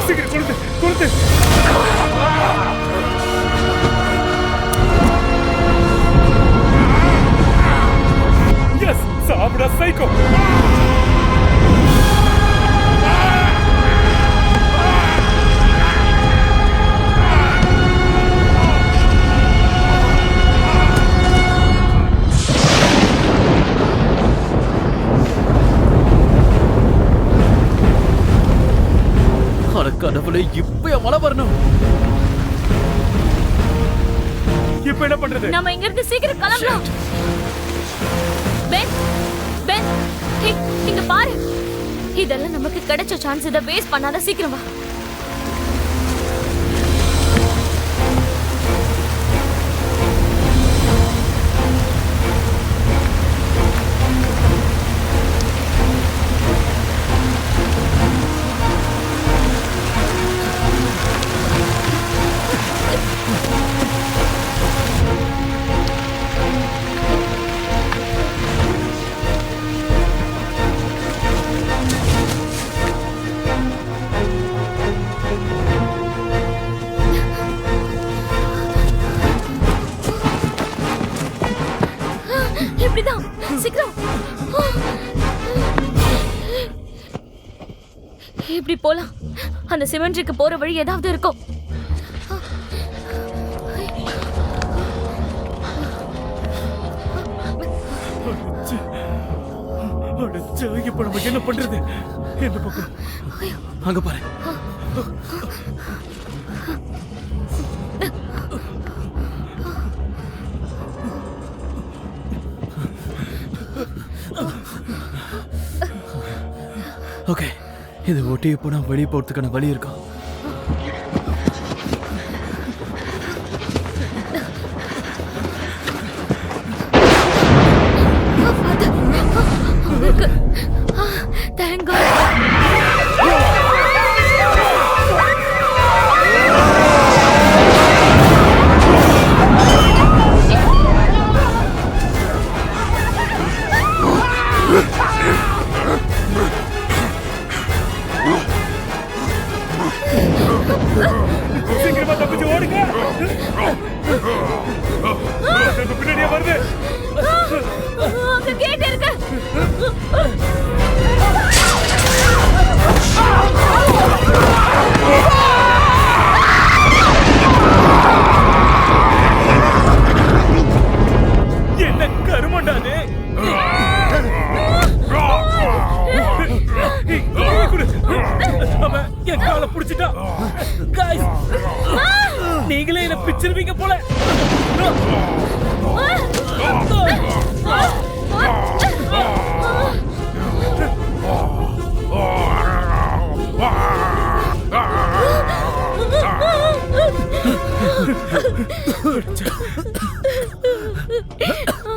சீக்கிரம் கொடுத்து கொடுத்து. கடவுளே, இப்ப மழை வரணும். இப்ப என்ன பண்றது? நம்ம இங்க இருந்து சீக்கிரம் கிளம்பலாம். பென், பென், ஹே, இங்க பாரு. இதெல்லாம் நமக்கு கிடைச்ச சான்ஸ். இதை வேஸ்ட் பண்ணாத, சீக்கிரம் வா. இப்படிதான், சீக்கிரம். இப்படி போலாம். அந்த சிமெண்ட்ரிக்கு போற வழி ஏதாவது இருக்கும். இப்ப நம்ம என்ன பண்றது? எந்த பக்கம்? அங்க பாரு. ஓகே, இது ஒட்டி போனா வெளியே போறதுக்கான வழி இருக்கும். Thank God. சீக்கிரமா தப்பிச்சு ஓடுங்க. பின்னாடியே வருது. அங்க கேட் இருக்கு. என்ன கருமண்டாது? அவன் என் காலை புடிச்சிட்டான். Guys, நீங்களே என்ன பிச்சிருவீங்க போல.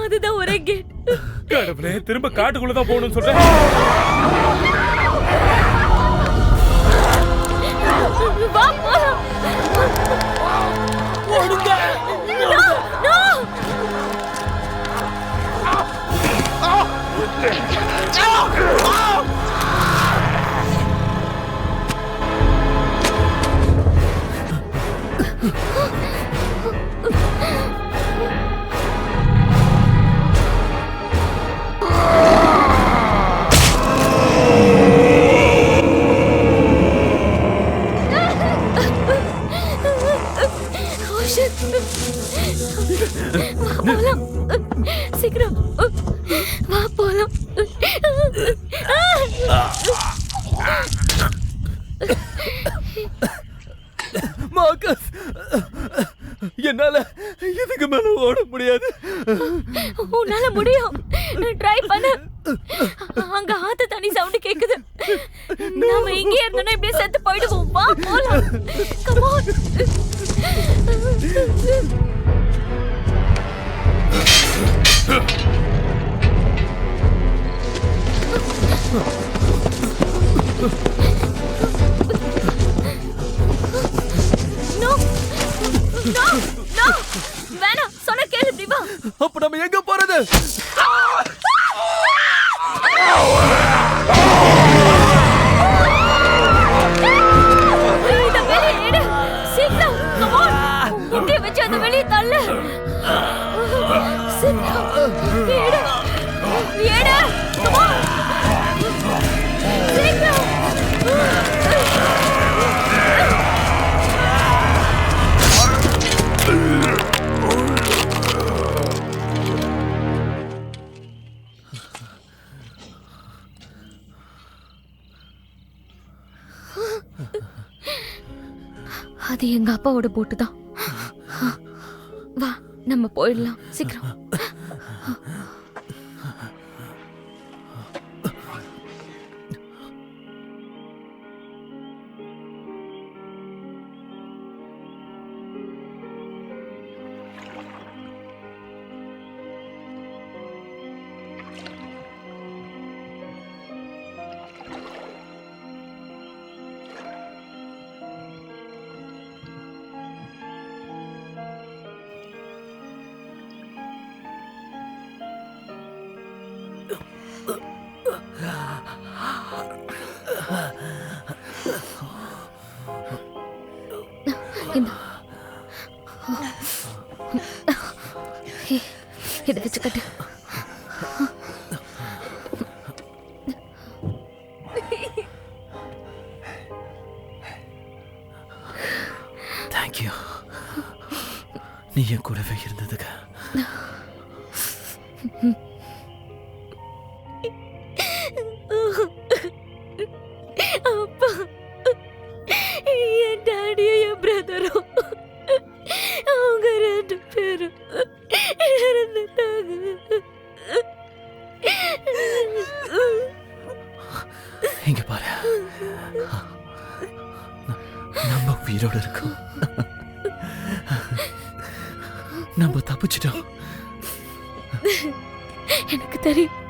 அதுதான் ஒரே கேட். கடவுளே, திரும்ப காட்டுக்குள்ளதான் போகணும்னு சொல்றேன். வா போலாம். ஓடுங்க. No. போலாம், சீக்கிரம் வா போலாம். மார்க்கஸ், என்னால இதுக்கு மேல ஓட முடியாது. உன்னால முடியும், ட்ரை பண்ணு. அங்க ஆத்து தண்ணி சவுண்ட் கேக்குது. நாம இங்கே இருந்தோம்னா இப்படியே செத்து போயிடுவோம். வா போலாம். Come on. No no no, வேணாம், சொன்ன கேளு. இப்படி வா. அப்ப நம்ம எங்க போறது? இத வெளியே எடு, சீக்கிரம். கம் ஆன், முட்டியை வச்சு அந்த வெளியே தள்ளு. சீக்கிரம் எடு, எடு. கம் ஆன், சீக்கிரம். அது எங்க அப்பாவோட போட்டு தான். வா நம்ம போயிடலாம் சீக்கிரம். இதை வச்சு கட்டு. தேங்க்யூ, நீ என் கூடவே இருந்ததுக்கு. அப்பா, என் டாடியும் என் பிரதரும் அவங்க 2 பேரும் இறந்துட்டாங்க. இங்க பாரு, நம்ம உயிரோட இருக்கோம். நம்ம தப்பிச்சிட்டோம். எனக்கு தெரியும்.